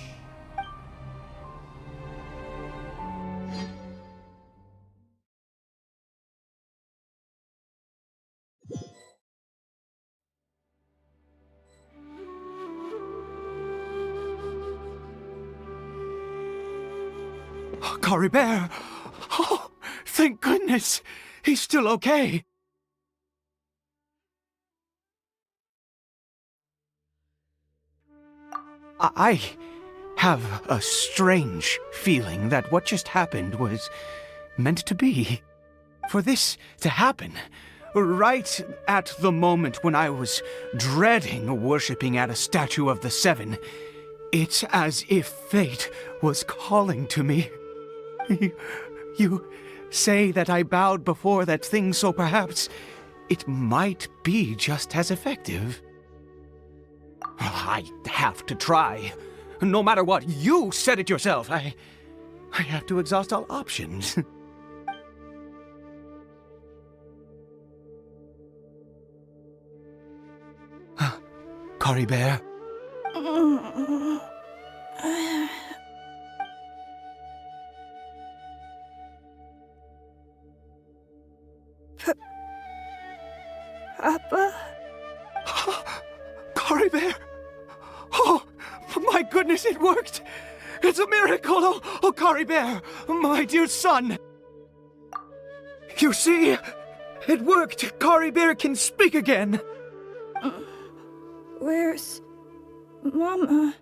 Caribert! Oh, thank goodness! He's still okay! I have a strange feeling that what just happened was meant to be. For this to happen, right at the moment when I was dreading worshipping at a statue of the Seven, it's as if fate was calling to me. You say that I bowed before that thing, so perhaps it might be just as effective. I have to try. No matter what, you said it yourself. I have to exhaust all options. Caribert? Papa? Caribert! Oh, my goodness, it worked! It's a miracle! Oh, Caribert, my dear son! You see, it worked! Caribert can speak again! Where's Mama?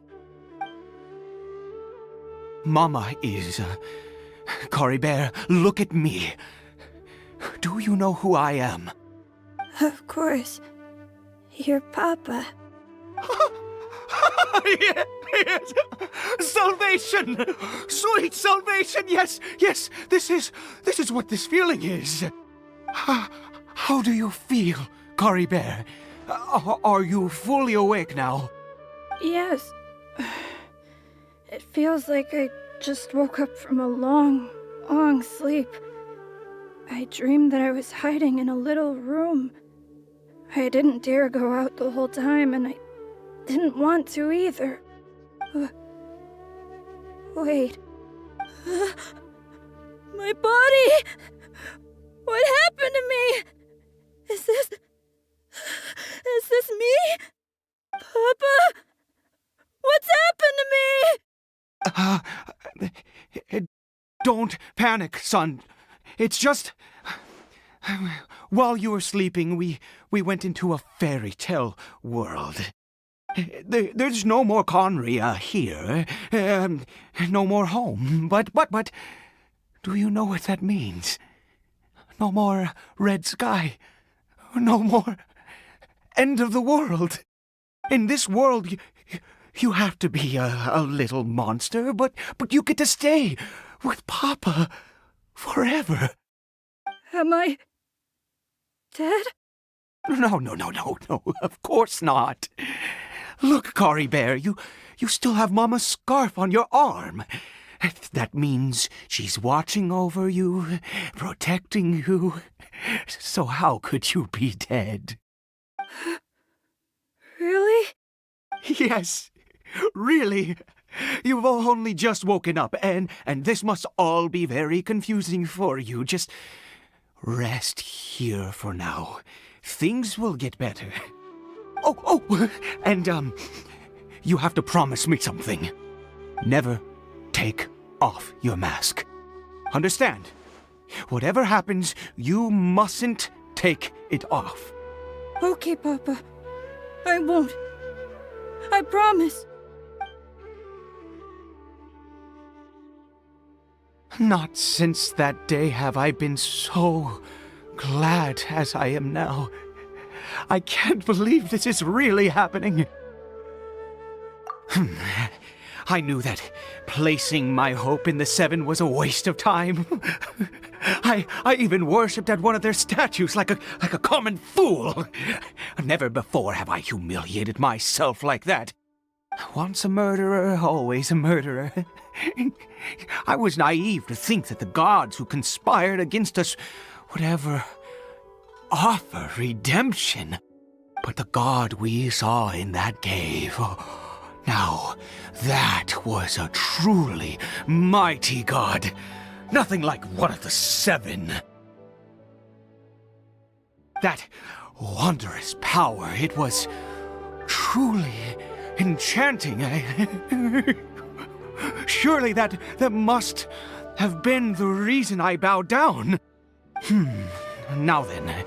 Mama is... Caribert, look at me. Do you know who I am? Of course. Your Papa. Yes! Salvation! Sweet salvation! Yes! This is what this feeling is. How do you feel, Caribert? Are you fully awake now? Yes. It feels like I just woke up from a long, long sleep. I dreamed that I was hiding in a little room. I didn't dare go out the whole time, and I didn't want to either. Wait. My body! What happened to me? Is this me? Papa? What's happened to me? Don't panic, son. It's just... While you were sleeping, we went into a fairy tale world. There's no more Conria here. No more home. But... Do you know what that means? No more red sky. No more end of the world. In this world, you have to be a little monster, but you get to stay with Papa forever. Am I dead? No, of course not. Look, Caribert, you still have Mama's scarf on your arm. That means she's watching over you, protecting you. So how could you be dead? Really? Yes, really. You've only just woken up, and this must all be very confusing for you. Just rest here for now. Things will get better. Oh, and, you have to promise me something. Never take off your mask. Understand? Whatever happens, you mustn't take it off. Okay, Papa. I won't. I promise. Not since that day have I been so glad as I am now. I can't believe this is really happening. I knew that placing my hope in the Seven was a waste of time. I even worshipped at one of their statues like a common fool. Never before have I humiliated myself like that. Once a murderer, always a murderer. I was naive to think that the gods who conspired against us would ever offer redemption. But the god we saw in that cave... Now, that was a truly mighty god. Nothing like one of the Seven. That wondrous power, it was truly enchanting. Surely that must have been the reason I bowed down. Now then,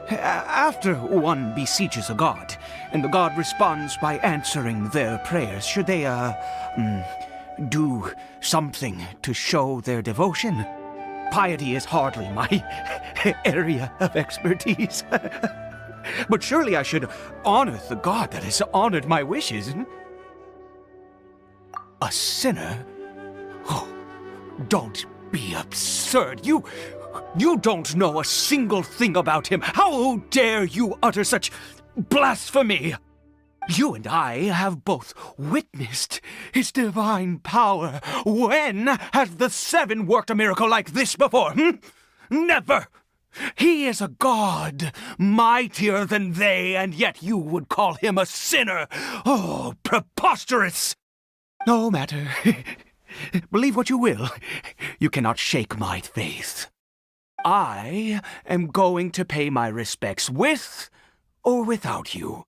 after one beseeches a god, and the god responds by answering their prayers, should they, do something to show their devotion? Piety is hardly my area of expertise. But surely I should honor the god that has honored my wishes. A sinner? Oh, don't be absurd. You don't know a single thing about him. How dare you utter such blasphemy? You and I have both witnessed his divine power. When has the Seven worked a miracle like this before? Never! He is a god, mightier than they, and yet you would call him a sinner. Oh, preposterous! No matter. Believe what you will. You cannot shake my faith. I am going to pay my respects with or without you.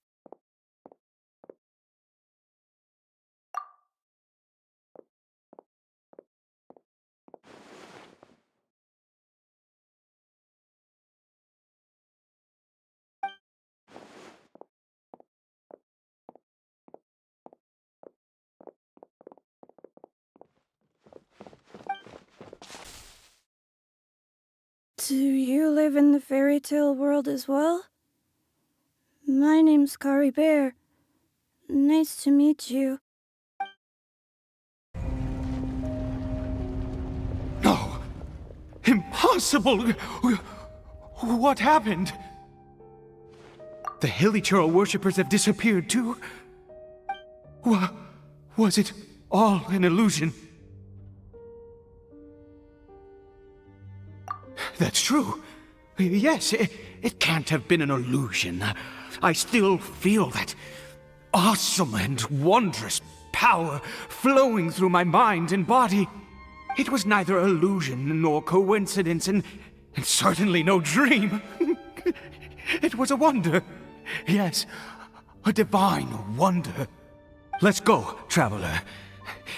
Do you live in the fairy tale world as well? My name's Caribert. Nice to meet you. No! Impossible! What happened? The Hilly-Churl worshippers have disappeared too? Was it all an illusion? That's true. Yes, it can't have been an illusion. I still feel that awesome and wondrous power flowing through my mind and body. It was neither illusion nor coincidence, and certainly no dream. It was a wonder. Yes, a divine wonder. Let's go, traveler.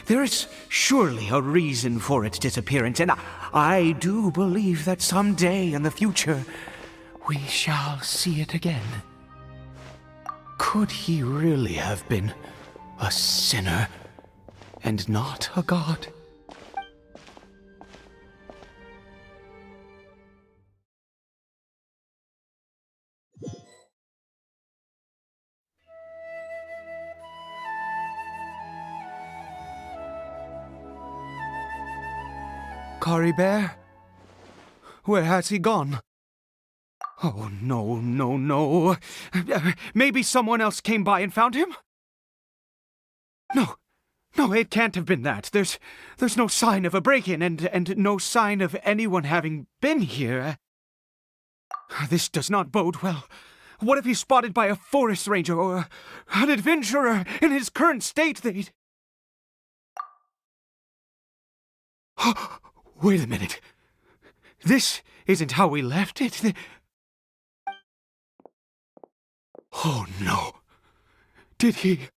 There is surely a reason for its disappearance, and I do believe that someday in the future, we shall see it again. Could he really have been a sinner and not a god? Caribert? Where has he gone? Oh, no, no, no. Maybe someone else came by and found him? No, it can't have been that. There's no sign of a break-in and no sign of anyone having been here. This does not bode well. What if he's spotted by a forest ranger or an adventurer in his current state? They'd... Wait a minute. This isn't how we left it. Oh no. Did he...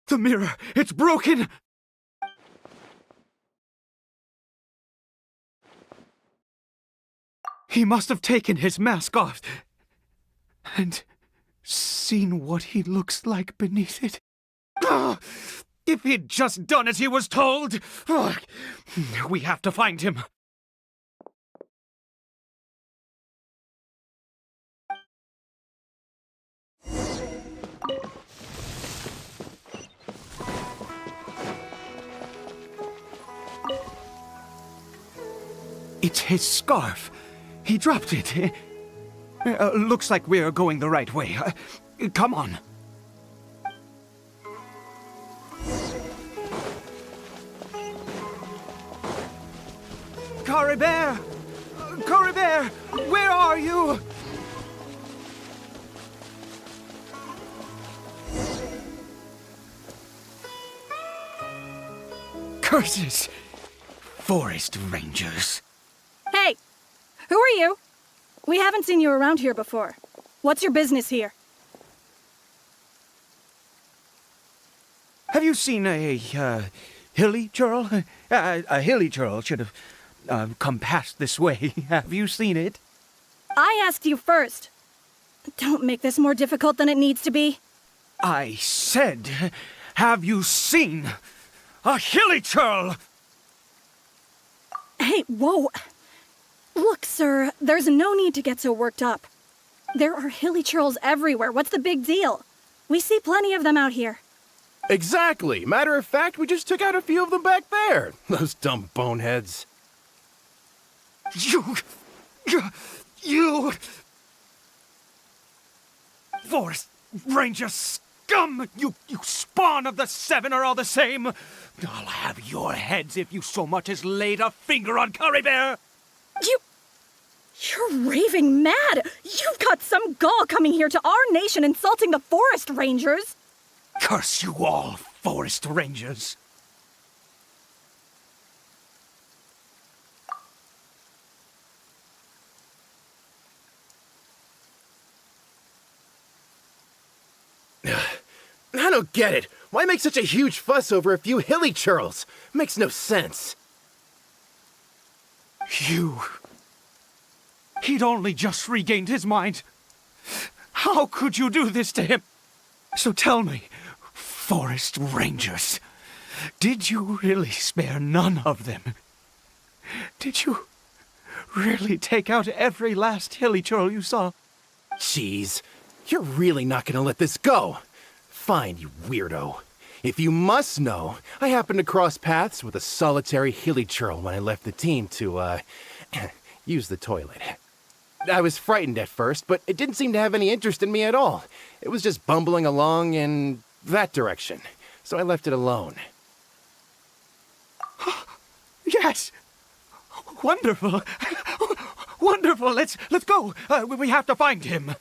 The mirror! It's broken! He must have taken his mask off and seen what he looks like beneath it. If he'd just done as he was told! We have to find him. It's his scarf. He dropped it. Looks like we're going the right way. Come on. Caribert! Caribert! Where are you? Curses! Forest rangers. Hey! Who are you? We haven't seen you around here before. What's your business here? Have you seen a hilly churl? A hilly churl should have come past this way. Have you seen it? I asked you first. Don't make this more difficult than it needs to be. I said, have you seen a hilly churl? Hey, whoa. Look, sir, there's no need to get so worked up. There are hilly churls everywhere. What's the big deal? We see plenty of them out here. Exactly. Matter of fact, we just took out a few of them back there. Those dumb boneheads. You... Forest Ranger scum! You spawn of the Seven are all the same! I'll have your heads if you so much as laid a finger on Caribert! You're raving mad! You've got some gall coming here to our nation insulting the Forest Rangers! Curse you all, Forest Rangers! I don't get it. Why make such a huge fuss over a few hilly churls? Makes no sense. He'd only just regained his mind. How could you do this to him? So tell me, Forest Rangers, did you really spare none of them? Did you really take out every last hilly churl you saw? Jeez, you're really not gonna let this go. Fine, you weirdo. If you must know, I happened to cross paths with a solitary hilly churl when I left the team to, use the toilet. I was frightened at first, but it didn't seem to have any interest in me at all. It was just bumbling along in that direction, so I left it alone. Yes! Wonderful! Wonderful! Let's go! We have to find him!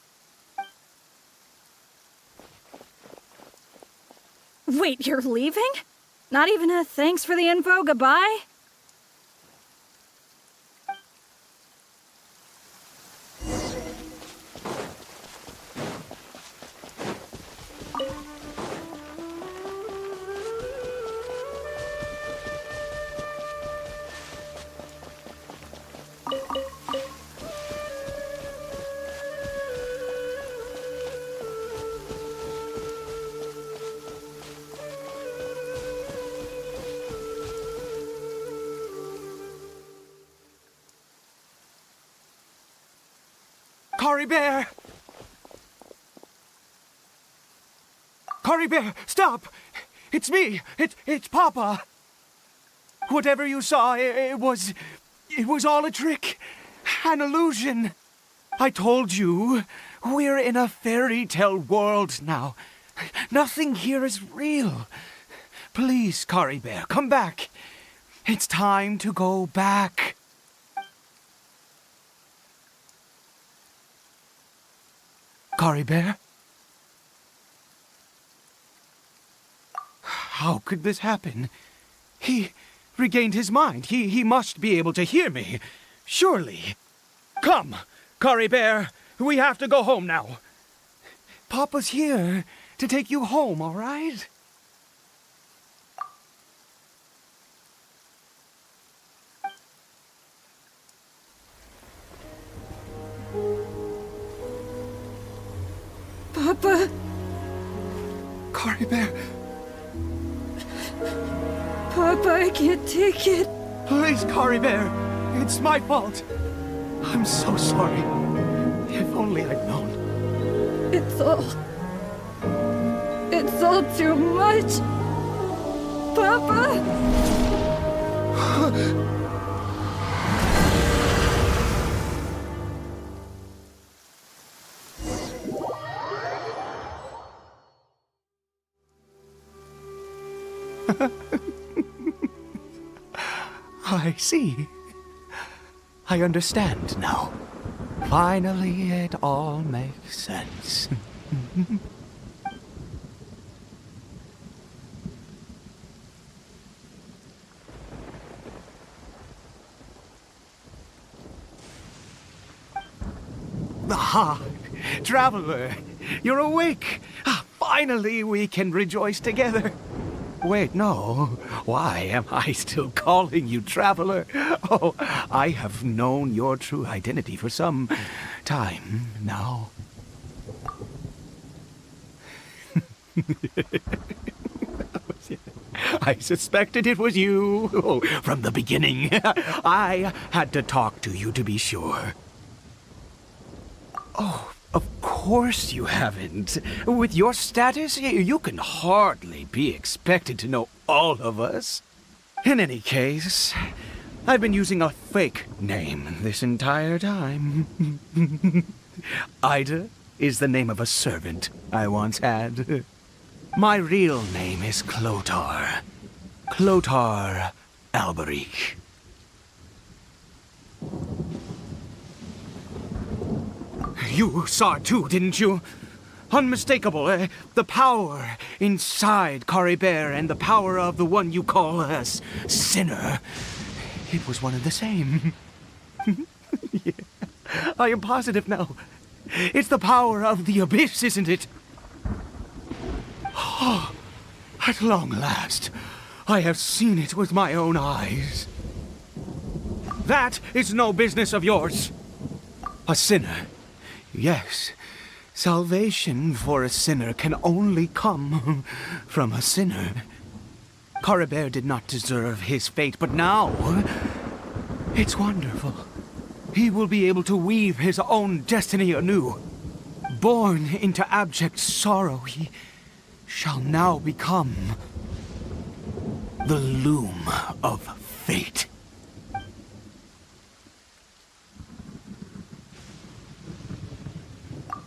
Wait, you're leaving? Not even a thanks for the info, goodbye? Caribert! Caribert, stop! It's me! It's Papa! Whatever you saw, it was all a trick. An illusion. I told you, we're in a fairy tale world now. Nothing here is real. Please, Caribert, come back. It's time to go back. Caribert? How could this happen? He regained his mind. He must be able to hear me. Surely. Come, Caribert. We have to go home now. Papa's here to take you home, all right? Papa. Caribert, Papa, I can't take it. please, Caribert. It's my fault. I'm so sorry. If only I'd known. It's all too much. Papa! I see. I understand now. Finally, it all makes sense. Ah, traveler, you're awake. Finally, we can rejoice together. Wait, no. Why am I still calling you Traveler? Oh, I have known your true identity for some time now. I suspected it was you. Oh, from the beginning. I had to talk to you to be sure. Oh, of course you haven't. With your status, you can hardly be expected to know all of us. In any case, I've been using a fake name this entire time. Ida is the name of a servant I once had. My real name is Chaoter. Chaoter Alberic. You saw it too, didn't you? Unmistakable, the power inside Caribert and the power of the one you call a sinner. It was one and the same. Yeah, I am positive now. It's the power of the abyss, isn't it? Oh, at long last, I have seen it with my own eyes. That is no business of yours. A sinner. Yes, salvation for a sinner can only come from a sinner. Caribert did not deserve his fate, but now it's wonderful. He will be able to weave his own destiny anew. Born into abject sorrow, he shall now become the loom of fate.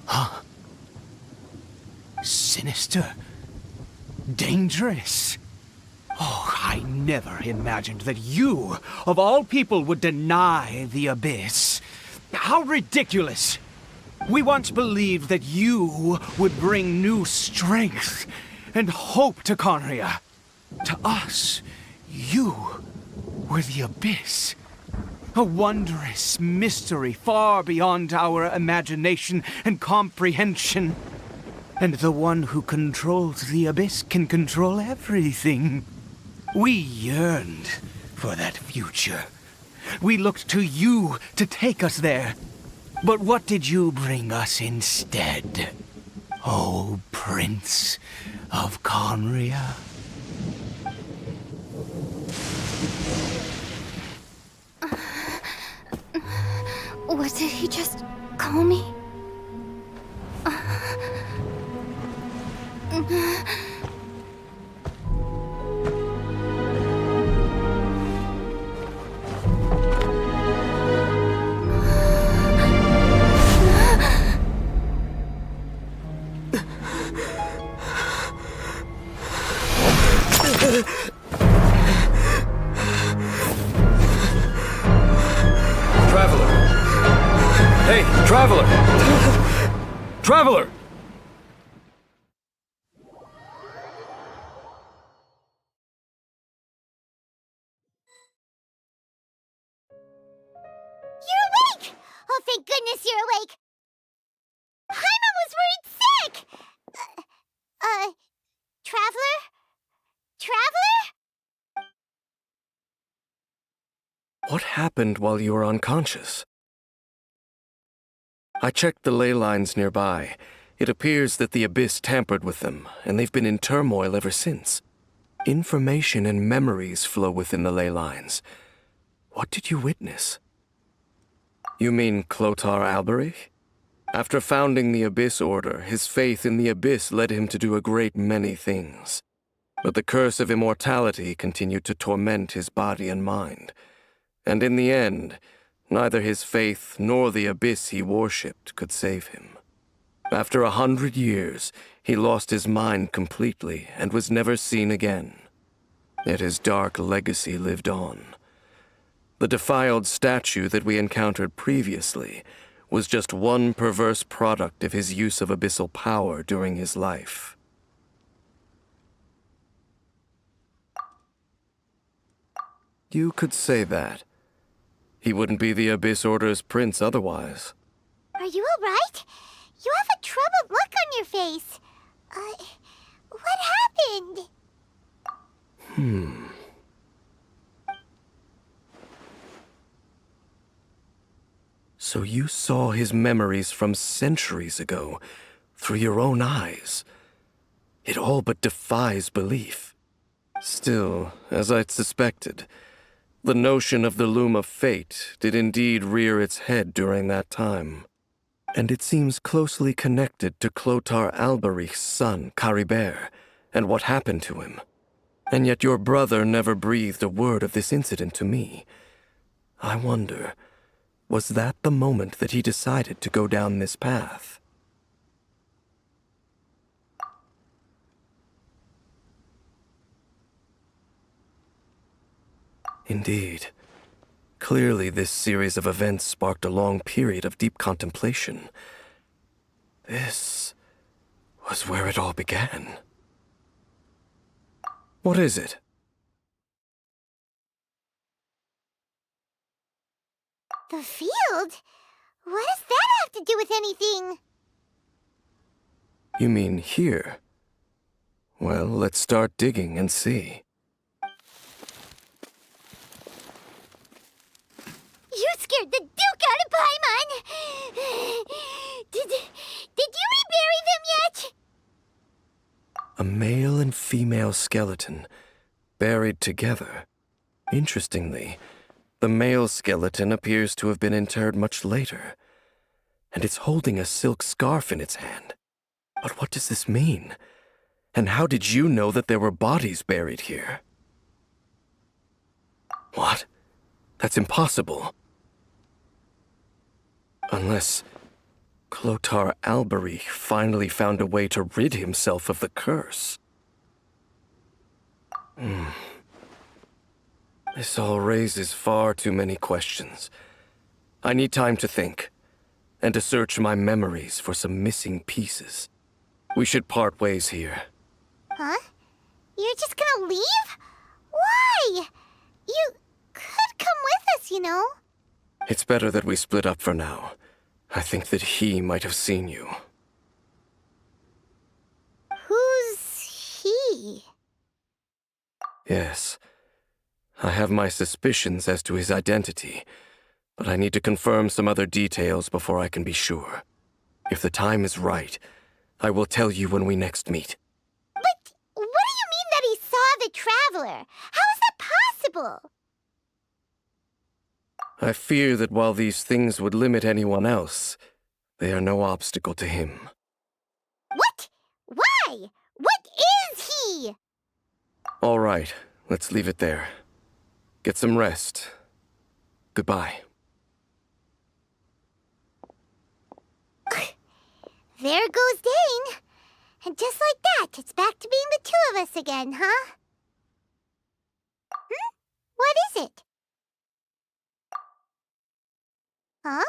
Huh? Sinister. Dangerous. Oh, I never imagined that you, of all people, would deny the abyss. How ridiculous! We once believed that you would bring new strength, and hope to Conria. To us, you were the Abyss. A wondrous mystery far beyond our imagination and comprehension. And the one who controls the Abyss can control everything. We yearned for that future. We looked to you to take us there. But what did you bring us instead? Oh, Prince of Conria. What did he just call me? Traveler! Hey, Traveler! Traveler! You're awake! Oh, thank goodness you're awake! Paimon was worried sick! Traveler? Traveler? What happened while you were unconscious? I checked the ley lines nearby. It appears that the Abyss tampered with them, and they've been in turmoil ever since. Information and memories flow within the ley lines. What did you witness? You mean Chaoter Alberich? After founding the Abyss Order, his faith in the Abyss led him to do a great many things. But the curse of immortality continued to torment his body and mind. And in the end, neither his faith nor the Abyss he worshipped could save him. After 100 years, he lost his mind completely and was never seen again. Yet his dark legacy lived on. The defiled statue that we encountered previously was just one perverse product of his use of abyssal power during his life. You could say that. He wouldn't be the Abyss Order's prince otherwise. Are you alright? You have a troubled look on your face. What happened? So you saw his memories from centuries ago through your own eyes. It all but defies belief. Still, as I'd suspected, the notion of the Loom of Fate did indeed rear its head during that time. And it seems closely connected to Chaoter Alberich's son, Caribert, and what happened to him. And yet your brother never breathed a word of this incident to me. I wonder, was that the moment that he decided to go down this path? Indeed. Clearly, this series of events sparked a long period of deep contemplation. This was where it all began. What is it? The field? What does that have to do with anything? You mean here? Well, let's start digging and see. You scared the Duke out of Paimon! Did you rebury them yet? A male and female skeleton, buried together. Interestingly, the male skeleton appears to have been interred much later, and it's holding a silk scarf in its hand. But what does this mean? And how did you know that there were bodies buried here? What? That's impossible. Unless Chaoter Alberich finally found a way to rid himself of the curse. This all raises far too many questions. I need time to think, and to search my memories for some missing pieces. We should part ways here. Huh? You're just gonna leave? Why? You could come with us, you know. It's better that we split up for now. I think that he might have seen you. Who's he? Yes. I have my suspicions as to his identity, but I need to confirm some other details before I can be sure. If the time is right, I will tell you when we next meet. But what do you mean that he saw the Traveler? How is that possible? I fear that while these things would limit anyone else, they are no obstacle to him. What? Why? What is he? All right, let's leave it there. Get some rest. Goodbye. There goes Dane. And just like that, it's back to being the two of us again, huh? What is it? Huh?